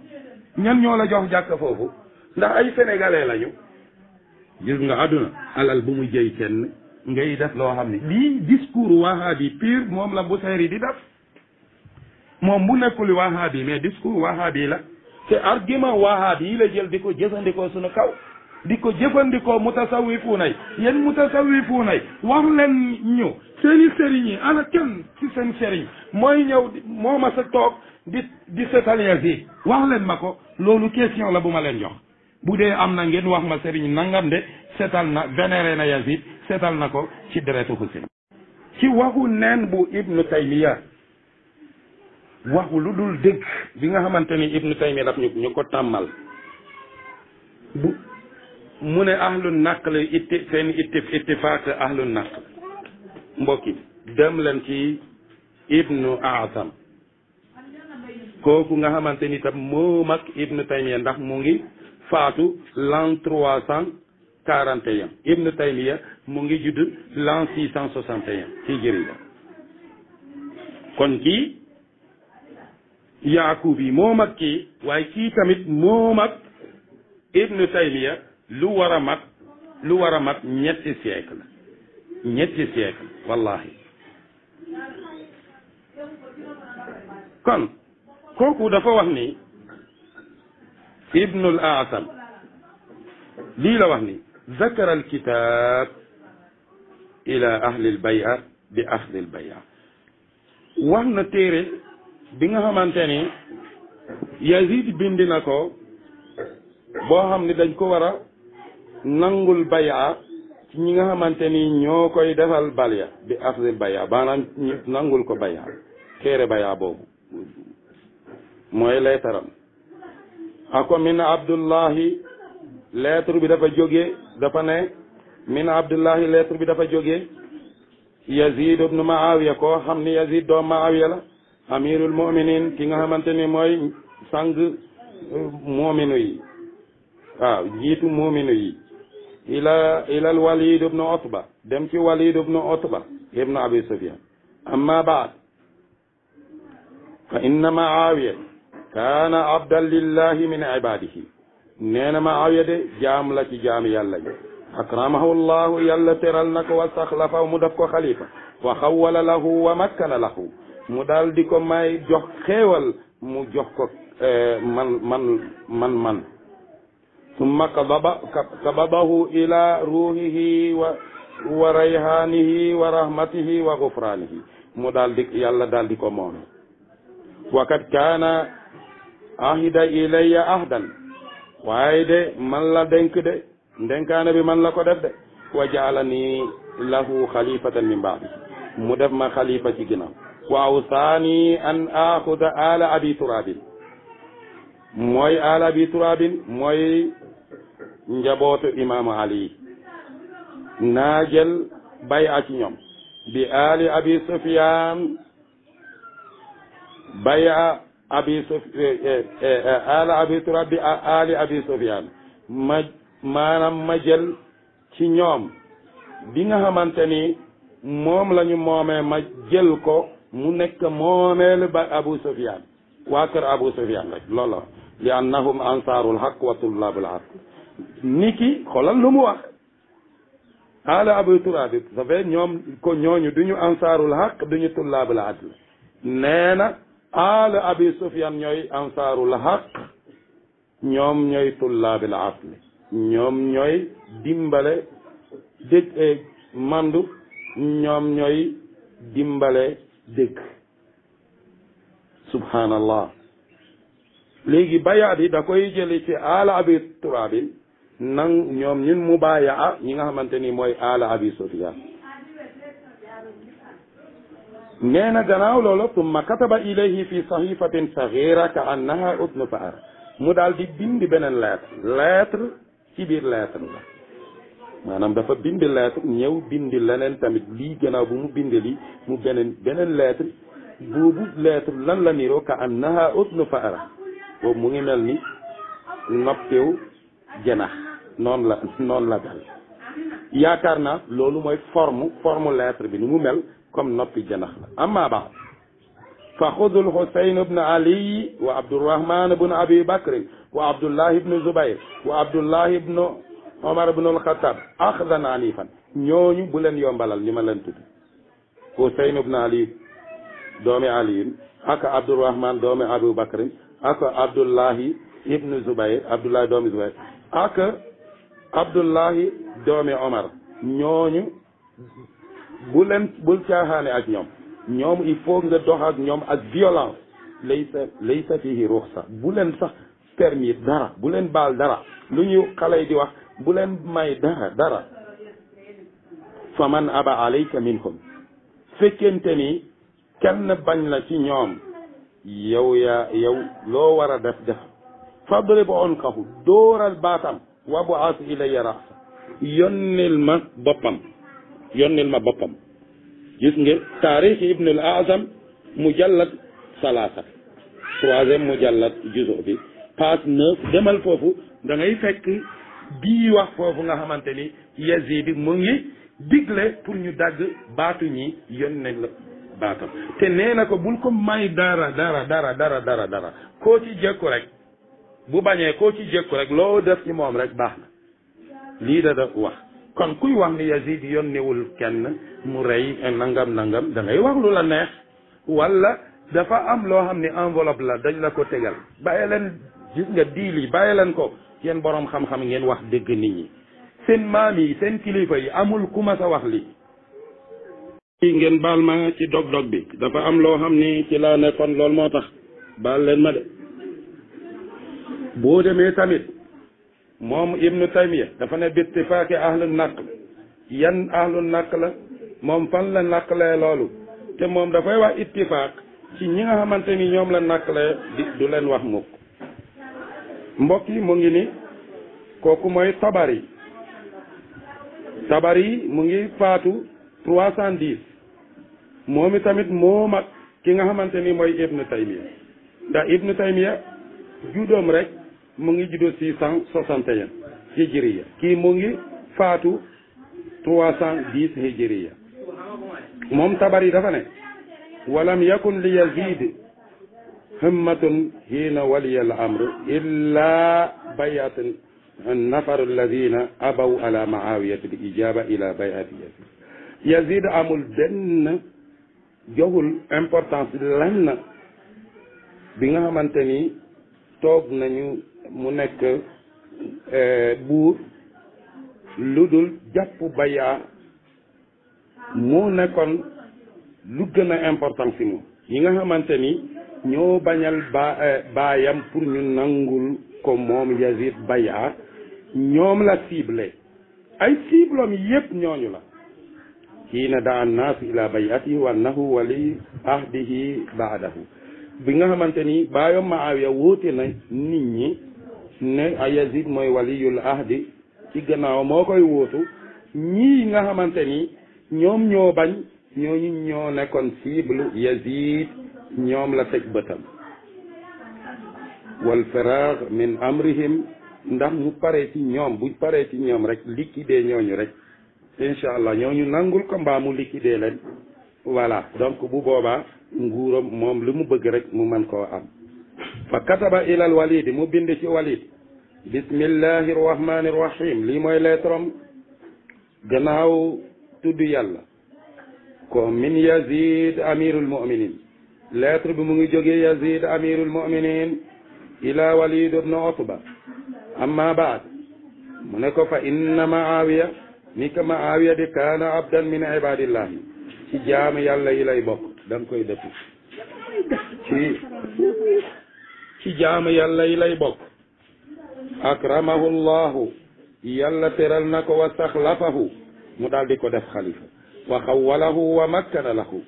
ñan ñoo la jox jàkk foofu ndax ay sénégalais lañu gis nga àdduna alal bu mu jëy kenn ngay def loo xam ne lii discours wahabi pur moom la Busayri di def moom bu nekkul wahabi mais discours wahabi la te argument wahabi yi la jël di ko jëfandikoo suñu kaw di ko jëfandikoo mutasawifuuna yi yéen mutasawifuuna yi wax leen ñu seeni sëriñ yi ana kenn ci seen sëriñ mooy ñëw moo ma sa toog di seetal Yazid wax leen ma ko loolu question la bu ma leen jox bu dee am na ngeen wax ma sëriñ nangam de seetal na vénéré na Yazid seetal na ko ci deretu Husayn ci waxu neen bu Ibnu Taymiya waxu lu dul dëgg bi nga xamante ni Ibnu Taymiya daf ñu ko tàmmal bu mu ne ahlu naql seen ittifaaq ahlu naql mbokki dem leen ci Ibnu A'sam kooku nga xamante ni tam moo mag Ibnu Taymiya ndax mu ngi faatu l'an 341 Ibnu Taymiya mu ngi judd l'an 661 ci jëri la kon kii Yaaqub yi moom ak kii waaye kii tamit moom ak Ibnu Taymiya lu war a mat ñetti siècle wallahi. kon kooku dafa wax ni Ibnul A'sam lii la wax ni zakara alkitab ila ahli albay'a bi axdi albay'a wax na téere bi nga xamante ni Yazid bindi na ko boo xam ni dañ ko war a nangul bay'a ci ñi nga xamante ni ñoo koy defal balya bi axdi albay'a maanaam ñu nangul ko bay'a téere bay'a boobu mooy leetaram ako min Abdullahi lettre bi dafa jóge dafa ne min Abdullahi lettre bi dafa jóge Yazid ibnu Maawiya koo xam ni Yazid doom Maawiya la amirul mu'minin ki nga xamante ni mooy sang mu'minu yi waaw jiitu mu'minu yi ilal Walid ibnu Utba dem ci Walid ibnu Utba ibnu Abi Sufyan amma ba'd fa inna Maawiya kaana abdan lillahi min ibadihi nee na Maawiya de jaam la ci jaam yàlla yi akramahu llahu yàlla teral na ko wa saxlafa mu def ko xalifa wa xawwala lahu wa makkana lahu mu daal di ko may jox xéewal mu jox ko man summa qabadahu ila ruhihi wa rayhanihi wa rahmatihi wa gufranihi mu daal di yàlla daal di ko moom wa kad kaana ahida ilayya ahdan waaye de man la dénk de ndenkaane bi man la ko def de wa jaalani lahu xalifatan min baadi mu def ma xalifa ci ginnaaw wa awsaani an axuda ala abi turabin mooy ala abi turabin mooy njabootu imaamu ali naa jël bay a ci ñoom bi ali abi sufyan bay a abi ala abi turab bi ali abi sufyan maanaam ma jël ci ñoom bi nga xamante ni moom la ñu moomee ma jël ko mu nekk moomeel ba Abu Sufyan waa kër Abu Sufyan rek loolu li annahum ansaarul haqq wa tullaabul haqq niki xoolal lu mu wax ala Abu Turab ça fait ñoom ko ñooñu duñu ansaarul haqq duñu tullaabul adl nee na ala Abi Sufyan ñooy ansaarul haqq ñoom ñooy tullaabul adl ñoom ñooy dimbale dëgg mandu ñoom ñooy dimbale dëgg subhanallah léegi bayaat yi da koy jëli ci ala abi turabin nang ñoom ñun mubayaa ñi nga xamante ni mooy ala abi sufyan nee na gannaaw loolu tumma kataba ilayhi fi sahifatin saghira ka annaha udnu faar mu daal di bindi beneen lettre ci biir lettre la maanaam dafa bind lettre ñëw bindi leneen tamit lii gannaaw bu mu binde lii mu beneen lettre boobu lettre lan la niroo ka annaha udnu faara boobu mu ngi mel ni noppew janax noonu la dal yaakaar naa loolu mooy forme lettre bi ni mu mel comme noppi janax la amma ba fa xudul Husayn ibn Ali wa Abdurrahman ibn Abi Bakr wa Abdullah ibn Zubayr wa Abdullah ibn Omar ibn al-Khattab axdan anifan ñooñu bu leen yombalal li ma leen tudd Husayn ibn Ali doomi Ali ak Abdurrahman doomi Abu Bakr ak Abdullah ibn Zubayr Abdullah doomi Zubayr ak Abdullah doomi Omar ñooñu bul caaxaane ak ñoom il faut nga dox ak ñoom ak violence laysa fihi ruxsa bu leen sax permis dara bu leen baal dara lu ñu xale yi di wax bu leen may dara fa man aba alayka minhum fekkente ni kenn bañ la ci ñoom yow loo war a def fadrib unqahu dóoral baatam wa bu'ath ilayya ra'sa yonnil ma boppam gis nga taarix ibn al azam mujallad salaasa 3e mujallad juzu bi page 9 demal foofu da ngay fekk bii wax foofu nga xamante ni Yazid mu ngi digle pour ñu dagg baatu ñi yónnee la baatam te nee na ko bul ko may dara koo ci jëkku rek bu bañee koo ci jëkku rek loo def ci moom rek baax na lii da wax kon kuy wax ni Yazid yónnewul kenn mu rey nangam da ngay wax lu la neex wala dafa am loo xam ne enveloppe la dañ la ko tegal bàyyi leen gis nga diil yi bàyyi leen ko yéen boroom xam-xam ngeen wax dëgg nit ñi seen maam yi seen kilifa yi amul ku ma sa wax lii ngeen baal ma ci dog-dog bi dafa am loo xam ni ci laa nekkoon loolu moo tax baal leen ma de boo demee tamit moom Ibnu Taymiya dafa ne bittifaaqi ahlu naql yan ahlu naql moom fan la naqlee loolu te moom dafay wax ittifaaq ci ñi nga xamante ni ñoom la naqlee du leen wax mukk mbokk yi mu ngi ni kooku mooy Tabari mu ngi faatu 310 moom tamit moo mag ki nga xamante ni mooy Ibnu Taymiya ndax Ibnu Taymiya juddoom rek mu ngi juddoo 661 hijriya kii mu ngi faatu 310 hijriya moom Tabari dafa ne walam yakun li Yazid himmatun hiina waliya al amr illa bay'atun nafaru alladina abaw ala maawiyati bi ijaba ila bay'ati Yazid amul benn joxul importance lenn bi nga xamante ni toog nañu mu nekk buur lu dul jàpp bayaa moo nekkoon lu gën a important si moom yi nga xamante ni ñoo bañal baayam pour ñu nangul ko moom Yazid bayaa ñoom la ciblé ay ciblom yépp ñooñu la hiina daa annaas ila bayatihi wa annahu wali ahdihi baadahu bi nga xamante ni baayom Muawiya wóote na nit ñi ne a Yazid mooy waliyul ahdi ci gannaaw moo koy wóotu ñii nga xamante ni ñoom ñoo bañ ñooñu ñoo nekkoon cible Yazid ñoom la teg bëtam wal firaag min amrihim ndax mu paree ci ñoom bu paree ci ñoom rek liquider ñooñu rek incha allah ñooñu nangul ko mbaa mu liquider leen voilà donc bu boobaa nguuram moom lu mu bëgg rek mu mën koo am fa kataba ila al walid mu bind ci walid bismillahi rahmani rahim lii mooy leetaram gannaaw tudd yàlla ko min Yazid amirul muminin lettre bi mu ngi jógee Yazid amirul muminin ila walid ibn Utba amma baad mu ne ko fa inna Muawiya ni ka Muawiya di kaana abdan min ibadillahi ci jaam yàlla yi lay bokk da nga koy def ci jaam yàlla yi lay bokk akramahu llahu yàlla teral na ko wa saxlafahu mu daal di ko def xalifa wa xawalahu wa makkana lahu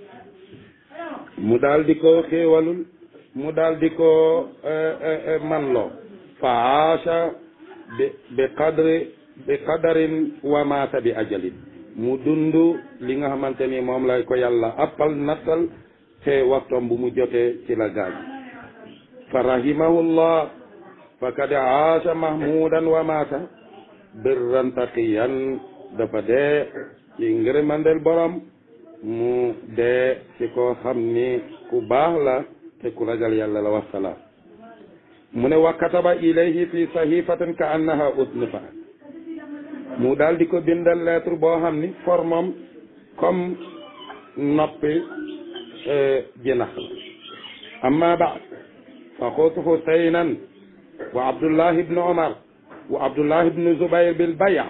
mu daal di ko xéewalul mu daal di ko manloo fa aasha bi qadarin wa maata bi ajalin mu dund li nga xamante ni moom lay ko yàlla appal nattal te waxtoom bu mu jotee ci la gaañ fa rahimahullah fa kad aasha mahmudan wa maata birran taqiyan dafa dee ci ngërëmandel borom mu dee ci koo xam ni ku baax la te ku ragal yàlla la wasalaam mu ne wa kataba ilayhi fi sahifatin ka annaha usnifa mu daal di ko bindal lettre boo xam ni formam comme noppi jinax la amma baad fa xuutu Husaynan wa Abdullah ibn Umar wa Abdullah ibn Zubayr bil bay'a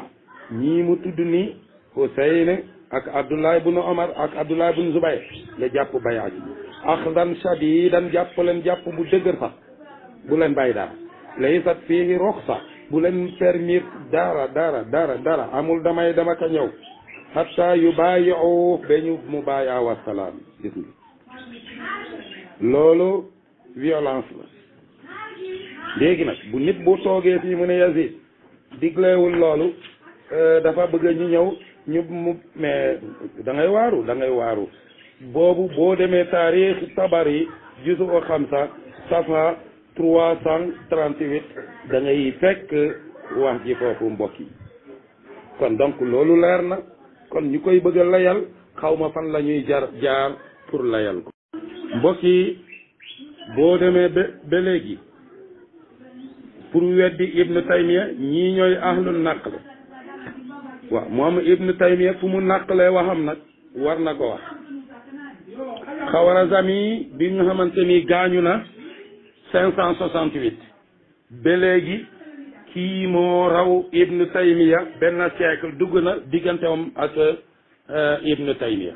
ñii mu tudd ni Husayn ak Abdullah ibn Umar ak Abdullah ibn Zubayr la jàpp bay'a ji axdan shadidan jàpp leen jàpp bu dëgër sax bu leen bàyyi dara laysat fihi ruxsa bu leen permis dara amul dama ka ñëw hatta yubayi'u ba ñu mu bàyyi wasalaam gis nga loolu violence la léegi nag bu nit bu toogee fii mu ne Yazid digleewul loolu dafa bëgg ñu ñëw ñu mu mais da ngay waaru boobu boo demee taarix Tabari juzu o xamsa safa 338 da ngay fekk wax ji foofu mbokk yi kon donc loolu leer na kon ñu koy bëgg a layal xaw ma fan la ñuy jaar pour layal ko mbokk yi boo demee ba léegi pour weddi ibnu taymiya ñii ñooy ahlul naql waaw moom ibnu taymiya fu mu naqlee waxam nag war na ko wax Xawarazmi bi nga xamante ni gaañu na 568 ba léegi kii moo raw ibnu taymiya benn siècle dugg na digganteem ak ibnu taymiya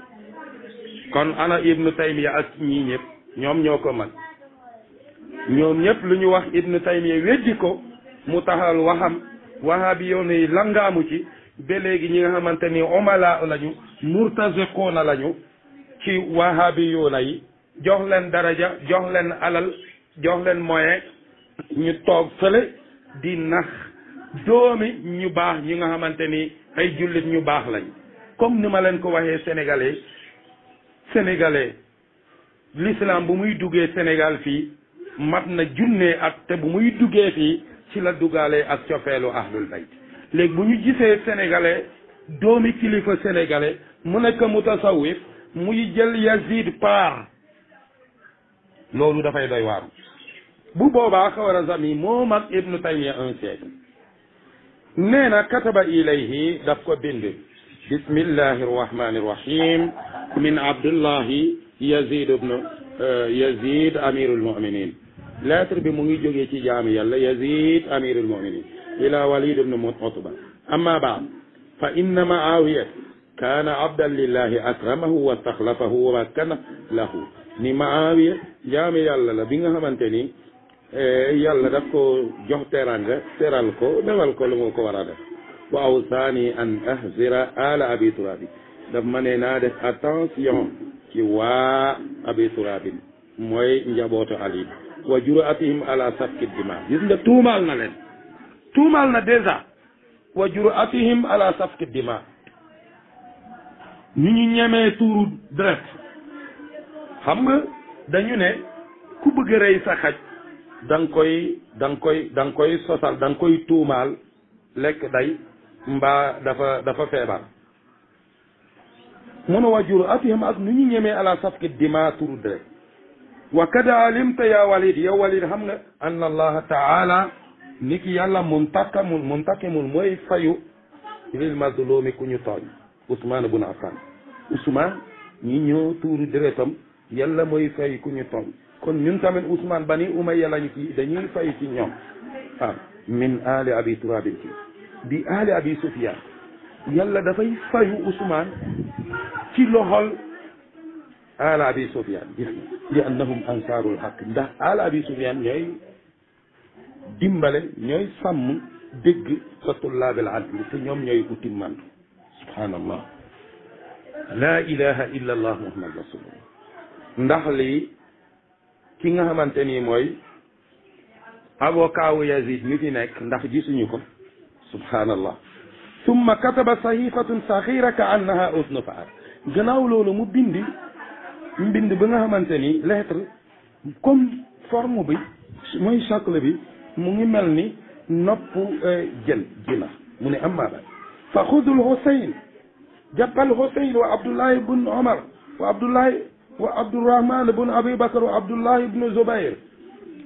kon ana ibnu taymiya ak ñii ñëpp ñoom ñoo ko mag ñoom ñëpp lu ñu wax ibnu taymiya weddi ko mu taxal waxam wahabi yoon yi langaamu ci ba léegi ñi nga xamante ni omala lañu murtaziqoona lañu ci wahabi yoona yi jox leen daraja jox leen alal jox leen moyen ñu toog fële di nax doomi ñu baax ñi nga xamante ni ay jullit ñu baax lañ comme ni ma leen ko waxee sénégalais l'islam bu muy duggee Sénégal fii mat na junne at te bu muy duggee fii ci la duggaale ak cofeelu ahlul bayt léegi bu ñu gisee sénégalais doomi kilifa sénégalais mu nekk mutasawif muy jël Yazid par loolu dafay doy waaru bu boobaa Xawarazmi moo mag ibnu taymiya un siècle nee na kataba ilayhi daf ko bind bismillahi arrahmani irrahim min abdullahi yazid ibnu yazid amirul muminin lettre bi mu ngi jógee ci jaami yàlla yazid amirul muminin ila walid ibnu utba amma baad fa inna maawiya kaana abdan lillahi akramahu wa staxlafahu wa makkana lahu ni maawiya jaami yàlla la bi nga xamante ni yàlla daf ko jox teranga teral ko defal ko lu mu ko war a def wa awsaani an ahzira ala abi turabi daf ma ne naa def attention ci waa abi turabin mooy njabootu ali wa juraatihim ala safki dima gis nga tuumaal na leen tuumaal na déjà wa juraatihim ala safki dima ñu ñemee tuuru deret xam nga dañu ne ku bëgg a rey sa xaj da nga koy sosal da nga koy tuumaal lekk day mbaa dafa feebar mun a wajuru atihim ak nu ñu ñemee ala safki dima turu deret wa kada alimta ya walid yow walid xam nga anna allaha taala ni ki yàlla muntakimul mooy fayu lil mazlumi ku ñu tooñ Ousmane bun Affan Ousmane ñi ñoo tuuru deretam yàlla mooy fay ku ñu tooñ kon ñun tamit Ousmane bani Umayya lañu ci dañuy fay ci ñoom min ali abi turabin ci bi ali abi Sufyan yàlla dafay fayu Ousmane ci loxol ala abi Sufyan gis na li annahum ansaarul haq ndax ala abi Sufyan ñooy dimbale ñooy sàmm dégg sa tullaabil adli te ñoom ñooy uti mandu subhanallah la ilaha illa allah muhammad rasulullah ndax lii ki nga xamante ni mooy avocat wu Yazid mi fi nekk ndax gisuñu ko subhanallah summa kataba sahifatun saxira ka annaha usnu faar gannaaw loolu mu bindi mbind ba nga xamante ni lettre comme forme bi mooy shakl bi mu ngi mel ni nopp jën jina mu ne amma ba fa xudul Husayn jàppal Husayn wa Abdullahi bun Omar wa Abdullahi wa Abdurrahman bun Abi Bakr wa Abdullahi bun Zubayr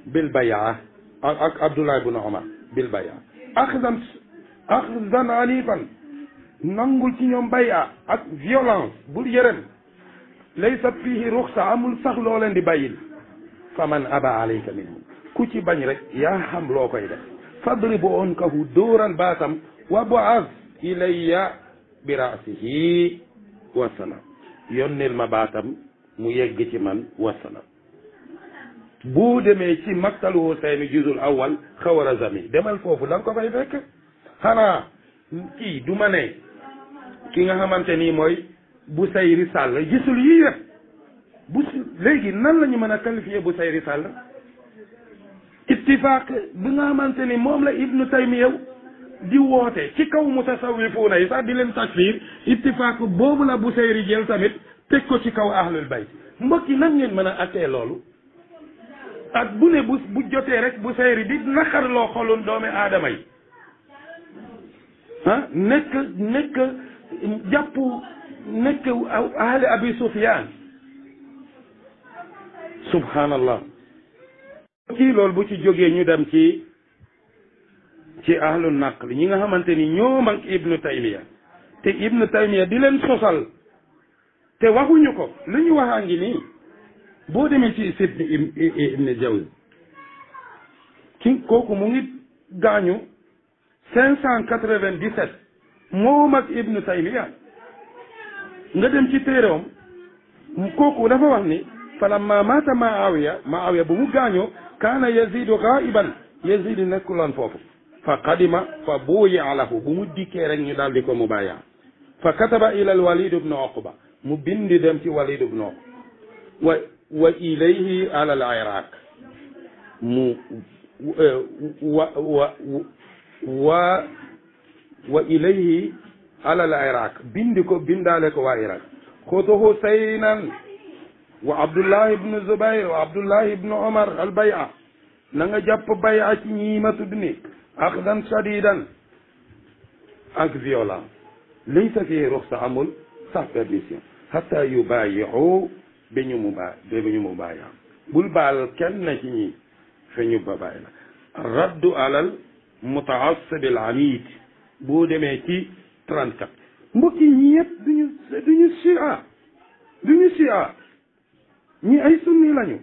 bil bay'a ak Abdullahi bun Omar bil bay'a axdan anifan nangul ci ñoom bay'a ak violence bul yërëm laysa fihi ruxsa amul sax loo leen di bàyyil fa man aba alayka minhum ku ci bañ rek yaa xam loo koy def fadribu unkahu dóoral baatam wa bu'az ilayya bi ra'sihi wasalaam yónneel ma baatam mu yegg ci man wasalaam boo demee ci maktalu Husayn juzul awal Xawarazmi demal foofu da nga ko fay fekk xanaa kii du ma ne ki nga xamante ni mooy Busayri Sall gisul yii yëpp léegi nan la ñu mën a qualifier Busayri Sall ittifaaq bi nga xamante ni moom la Ibnu Taymiya di woote ci kaw mutasawwifuuna yi sax di leen takfiir ittifaaq boobu la Busayri jël tamit teg ko ci kaw ahlul bayt mbokk yi nan ngeen mën a attee loolu ak bu ne bu jotee rek Busayri di naqarloo xolun doomi aadama yi nekk jàpp nekk ahli abi Sufyaan subhanallah ci loolu bu ci jógee ñu dem ci ahlu naql ñi nga xamante ni ñoom ak ibnu taymiya te ibnu taymiya di leen sosal te waxuñu ko lu ñu waxaa ngi nii boo demee ci ibnu jawzi kooku mu ngi gaañu 597 moom ak ibnu taymiya nga dem ci téeréwam kooku dafa wax ni falamma maata Muawiya bu mu gaañoo kaana yazidu ghaiban yazid nekkuloon foofu fa qadima fa buuya lahu bu mu dikkee rek ñu daal di ko mubaaya fa kataba ila al-Walid ibn Uqba mu bindi dem ci Walid ibn Uqba wa ilayhi ala al-Iraq mu wa ilayhi ala al-Iraq bindi ko bindaale ko waa Iraq xutu Husaynan wa Abdullah ibn Zubayr wa Abdullah ibn Umar al-bay'a na nga jàpp bay'a ci ñii ma tudd ni axdan shadidan ak violence laysa fihi ruxsa amul sax permission hatta yubayi'u ba ñu mubaaya bul baal kenn ci ñi fe ñu babaay la raddu alal mutaassib al amid boo demee ci 34 mbokki ñi yëpp duñu chia ñi ay sunni lañu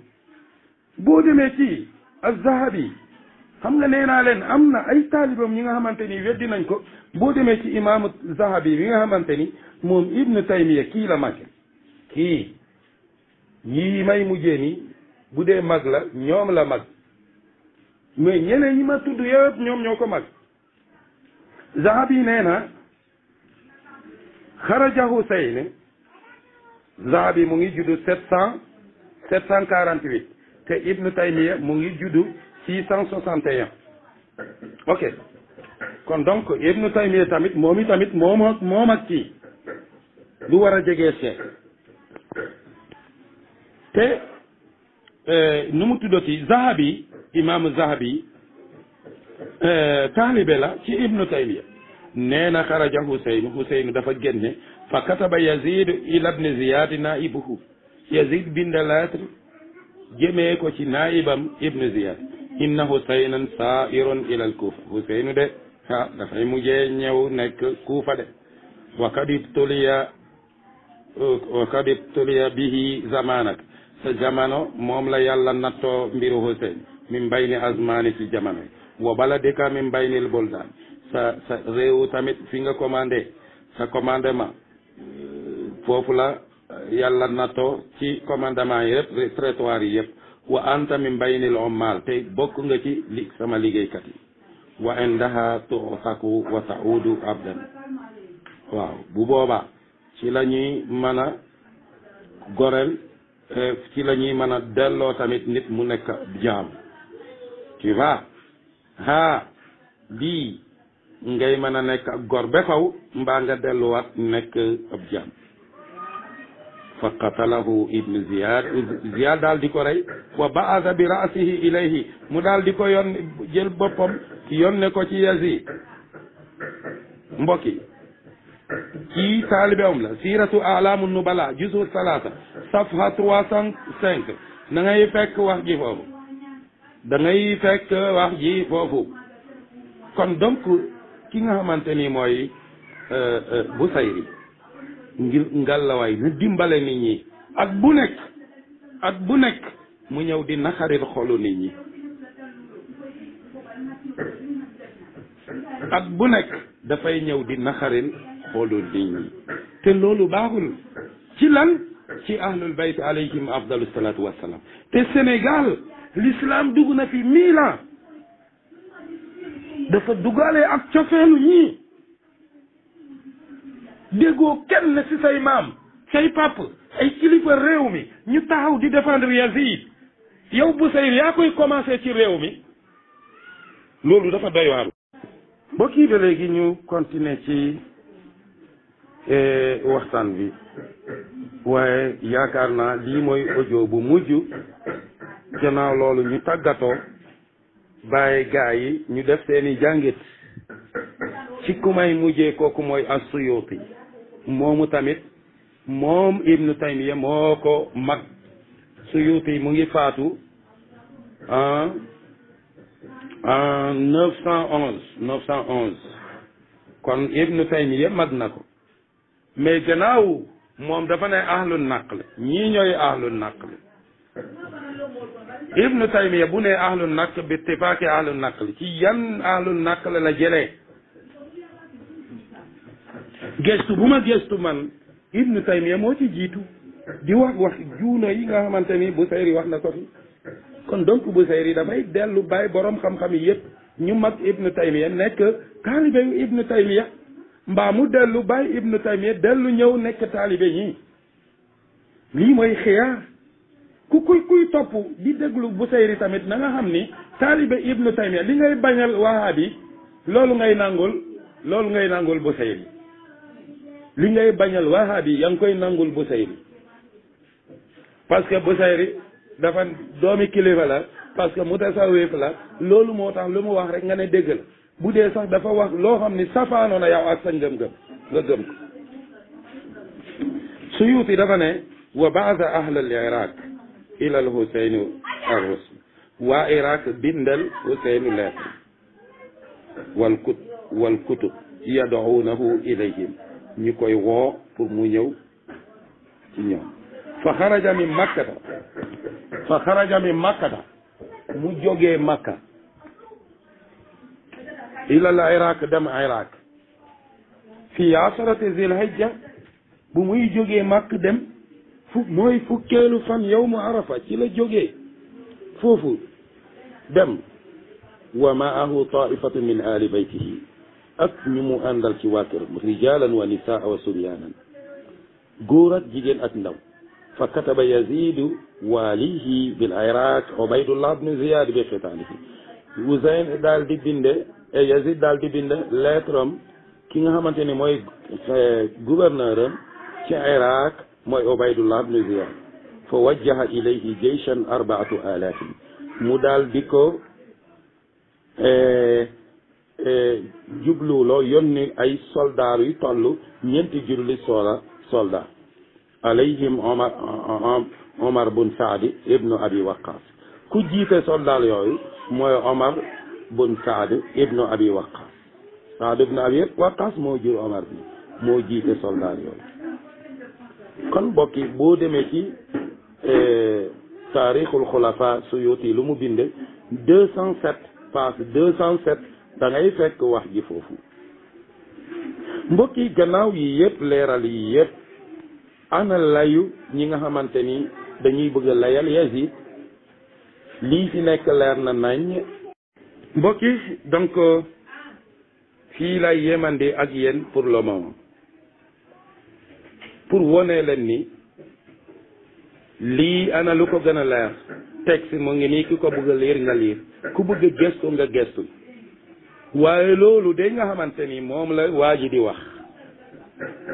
boo demee ci az-Zahabi xam nga nee naa leen am na ay taalibam ñi nga xamante ni weddi nañ ko boo demee ci imaamu Zahabi bi nga xamante ni moom ibnu taymiya kii la màgge kii yii may mujjee ni bu dee mag la ñoom la mag mais ñeneen ñi ma tudd yëpp ñoom ñoo ko mag Zahabi nee na xaraja Husayn Zahabi mu ngi juddu 748 te ibnu taymiya mu ngi juddu 661 ok kon donc ibnu taymiya tamit moom ak kii du war a jegee seet te nu mu tuddati Zahabi imaamu Zahabi taalibe la ci ibnu taymiya nee na xaraja Husayn dafa génne fa kataba Yazid ila ibn Ziyad naibuhu Yazid bind lettre jëmee ko ci naibam ibnu Ziyad inna Husaynan sairun ila al Kufa Husaynu de dafay mujjee ñëw nekk Kufa de wa kad ibtuliya bihi zamanak sa jamono moom la yàlla nattoo mbiru Husayn min bayni azmani si jamono wa baladika min baynil buldan sa réew tamit fi nga commandé sa commandement foofu la yàlla nattoo ci commandement yëpp territoire yi yëpp wa anta min baynil ummal tey bokk nga ci sama liggéeykat yi wa indaha tu'taku wa ta'udu abdan waaw bu boobaa ci la ñuy mën a goreel ci la ñuy mën a delloo tamit nit mu nekk jaam tu vois bii ngay mën a nekk ak gor ba faw mbaa nga delluwaat nekk ab jaam fa qatalahu ibnu Ziyad daal di ko rey wa ba'atha bi ra'sihi ilayhi mu daal di ko jël boppam yónne ko ci Yazid mbokki kii taalibeem la siiratu a'laamu nubala juzu 3 safha 305 da ngay fekk wax ji foofu kon donc ki nga xamante ni mooy Busayri ngir ngàllawaay na dimbale nit ñi at bu nekk mu ñëw di naxaril xolu nit ñi at bu nekk dafay ñëw di naxaril xolu nit ñi te loolu baaxul ci lan ci ahlul bayt alayhim afdalu salatu wassalam te Sénégal l'islam dugg na fi 1000 ans dafa duggaale ak cofeelu ñii déggoo kenn ci say maam say pap ay kilifa réew mi ñu taxaw di défendre Yazid yow Busayri yaa koy commencé ci réew mi loolu dafa doy waar mbokk yi ba léegi ñu continuer ci waxtaan bi waaye yaakaar naa lii mooy audio bu mujj gannaaw loolu ñu tàggatoo bàyyi gaa yi ñu def seeni jàngit ci ku may mujjee kooku mooy as-Suyuti moomu tamit moom Ibnu Taymiya moo ko mag
Suyuti mu ngi faatu en 911 kon Ibnu Taymiya mag na ko mais gannaaw moom dafa ne ahlul naql ñii ñooy ahlul naql Ibnu Taymiya bu ne ahlul naql bi ittifaaqi ahlul naql ci yan ahlul naql la jëlee gestu bu ma gestu man Ibnu Taymiya moo ci jiitu di wax juuno yi nga xamante ni Busayri wax na ko fi kon donc Busayri dafay dellu bàyyi borom xam-xam yi yëpp ñu mag Ibnu Taymiya nekk taalibe yu Ibnu Taymiya mbaa mu dellu bàyyi Ibnu Taymiya dellu ñëw nekk taalibe ñii lii mooy xiyaar kuy topp di déglu Busayri tamit na nga xam ni taalibe Ibnu Taymiya li ngay bañal wahabi loolu ngay nangul Busayri li ngay bañal wahabi yaa ngi koy nangul Busayri parce que Busayri dafa doomi kilifa la parce que mutasawwif la loolu moo tax lu mu wax rek nga ne dégg la bu dee sax dafa wax loo xam ni safaanoo na yow ak sa ngëm-ngëm nga gëm ko Suyuti dafa ne wa ba'atha ahlal iraq ila al Husayn ar-Rusli waa Iraq bindal Husayn lettre wal kutub yad'uunahu ilayhim ñu koy woo pour mu ñëw ci ñoom fa xaraja min makkata mu jógee makka ila al iraq dem iraq fi asarati zilhijja bu muy jógee makk dem mooy fukkeelu fan yawmu arafa ci la jógee foofu dem wa maahu taifatu min ali baytihi ak ñu mu àndal ci waa kër rijalan wa nisaa wa suryaanan góor ak jigéen ak ndaw fa kataba yazidu walihi bil iraq ubaydullah ibn ziyad bi xitaanihi Husayn daal di binde Yazid daal di binde lettre am ki nga xamante ne mooy gouverneur am ci iraq mooy ubaydullah ibn ziyad fa wajjaha ilayhi jayshan 4000 mu daal di ko jubluwuloo yónni ay soldaar yu toll ñeenti julli soldat alayhim Omar bun Saadi ibnu Abi Waqqas ku jiite soldaar yooyu mooy Omar bun Saadi ibnu Abi Waqqas Saadi ibnu Abi Waqqas moo jur Omar bi moo jiite soldaar yooyu kon bokki boo demee ci taarixul xulafa Suyuti lu mu binde 207 page 207 da ngay fekk wax ji foofu mbokki gannaaw yi yëpp leeral yi yëpp ana layu ñi nga xamante ni dañuy bëgg a layal Yazid lii ci nekk leer na nañ mbokki donc fii lay yemande ak yéen pour le moment pour wone leen ni lii ana lu ko gën a leer texte mu ngi nii ki ko bëgg a liir nga liir ku bëgg a gestu nga gestu waaye loolu de nga xamante ni moom la waa ji di wax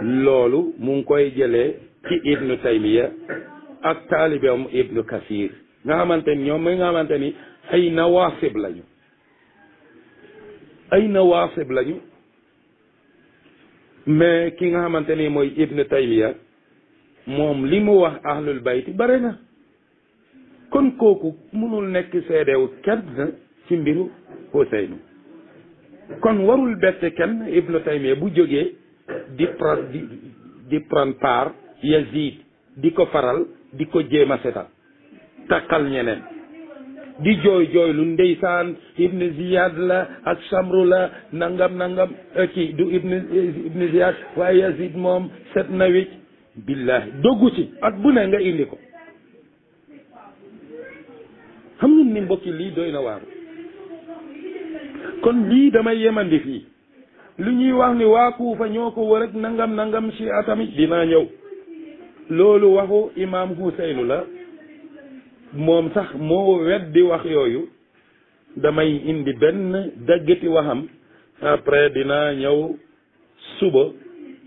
loolu mu ngi koy jëlee ci Ibnu Taymiya ak taalibeem Ibnu Kasir nga xamante ni ñoom mooy nga xamante ni ay nawaasib lañu mais ki nga xamante ni mooy Ibnu Taymiya moom li mu wax ahlul bayti bare na kon kooku mënul nekk seedewu kenn ci mbiru Huseynu kon warul bette kenn Ibnu Taymiya bu jógee di prendre part Yazid di ko faral di ko jéem a setal takkal ñeneen di jooy lu ndeysaan Ibnu Ziyad la ak Samru la nangam kii du Ibnu Ziyad waaye Yazid moom set na wicc billahi doggu ci ak bu ne nga indi ko xam nga ni mbokki lii doy na waaru kon lii damay yemandi fii lu ñuy wax ni waa Kuufa ñoo ko wër ak nangam ci atamit dinaa ñëw loolu waxu imaam Huseynu la moom sax moo weddi wax yooyu damay indi benn daggati waxam après dinaa ñëw suba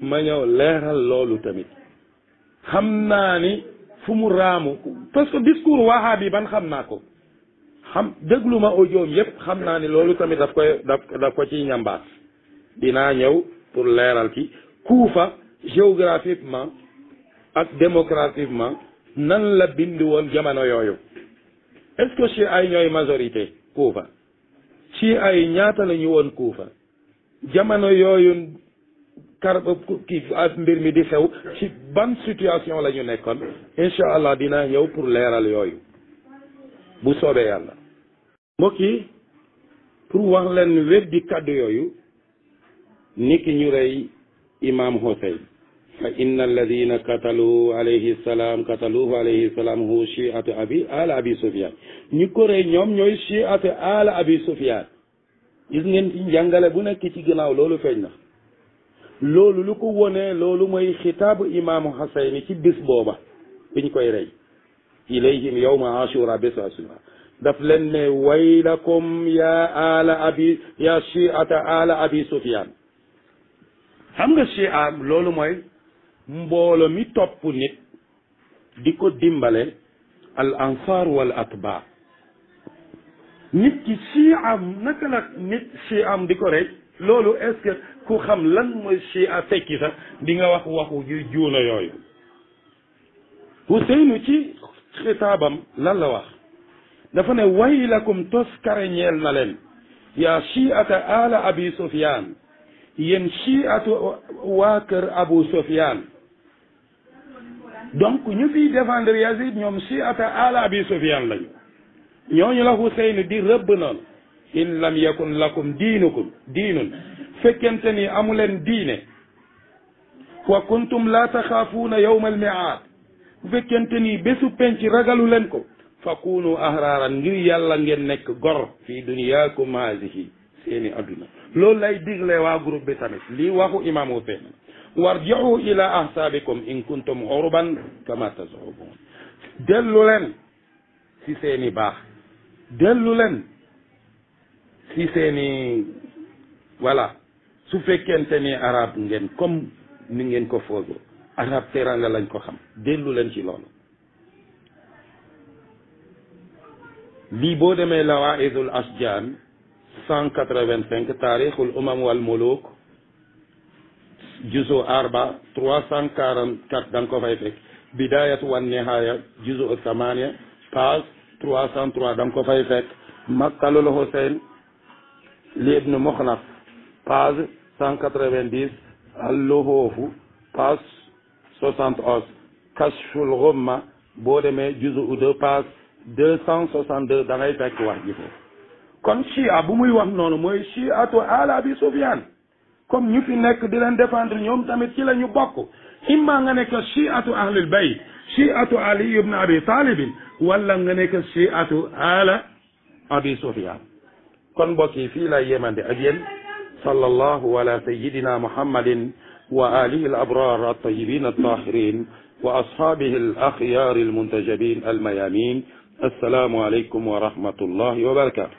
ma ñëw leeral loolu tamit xam naa ni fu mu raamu parce que discours wahabi ban xam naa ko déglu ma audioom yëpp xam naa ni loolu tamit daf ko ci ñambaas dinaa ñëw pour leeral ci Kuufa géographiquement ak démographiquement
nan la bind woon jamono yooyu est-ce que ci ay ñooy majorité Kuufa ci ay ñaata la ñu woon Kuufa jamono yooyu kii ak mbir mi di xew ci ban situation la ñu nekkoon incha allah dinaa ñëw pour leeral yooyu bu soobee yàlla mbokk yi pour wax leen weddi kàddu yooyu niki ñu rey imam Hussein fa inna alladina qataluhu alayhi salaam hu shi'atu ala abi Sufyan ñu ko rey ñoom ñooy shi'atu ala abi Sufyan gis ngeen ci njàngale bu nekk ci ginnaaw loolu feeñ na loolu lu ko wone loolu mooy xitaabu imaamu Hussein ci bis booba biñ koy rey ilayhim yawma ashura bés ashura daf leen ne waylakum ya shi'ata ala abi Sufyan xam nga shi'a loolu mooy mboolo mi topp nit di ko dimbale al ansar wal atba nit ki shi'am naka la nit shi'am di ko rey loolu est-ce que ku xam lan mooy shi'a fekki sax di nga wax waxu yu juuna yooyu Huseynu ci xitaabam lan la wax dafa ne waylakum tos kare ñeel na leen yaa shi'ata ala abi Sufyan yéen shi'atu waa kër Abu Sufyan donc ñu fiy défendre Yazid ñoom shi'ata ala abi Sufyan lañu ñooñu la Huseynu di rëbb noonu in lam yakun lakum diinun fekkente ni amuleen diine wa kuntum la taxaafuuna yawma almi'aad bu fekkente ni bésu penc ragalu leen ko fa kunu ahraaran ngir yàlla ngeen nekk gor fii duniyaakum haadihi seeni adduna loolu lay digle waa groupe bi tamit lii waxu imam Hussein warji'u ila ahsaabikum in kuntum urban kama taz'umun dellu leen si seeni baax dellu leen si seeni voilà su fekkente ni arab ngeen comme ni ngeen ko foogo arab teranga lañ ko xam dellu leen ci loolu lii boo demee lawaa'idul ashjaan 185 taarixul umam wal muluk juzu arba 344 da nga ko fay fekk bidayatu wan nihaya juzu 8 page 303 da nga ko fay fekk makkalul Hussein li ibn Mukhnaf page 190 al-Luhufu page 71 kashful ghumma boo demee juzu 2 page 262 da ngay fekk wax ji foofu kon chia bu muy wax noonu mooy chiatu ala abi Sufyan comme ñu fi nekk di leen défendre ñoom tamit ci la ñu bokk imma nga nekk chiatu ahlul bayt chiatu ali ibn abi talib wala nga nekk chiatu ala abi Sufyan kon mbokk yi fii lay yemande ak yéen sallallahu ala sayyidina muhammadin wa alihi al abrar at tayyibin at tahirin wa ashabihi al akhyar al muntajabin al mayamin السلام عليكم ورحمة الله وبركاته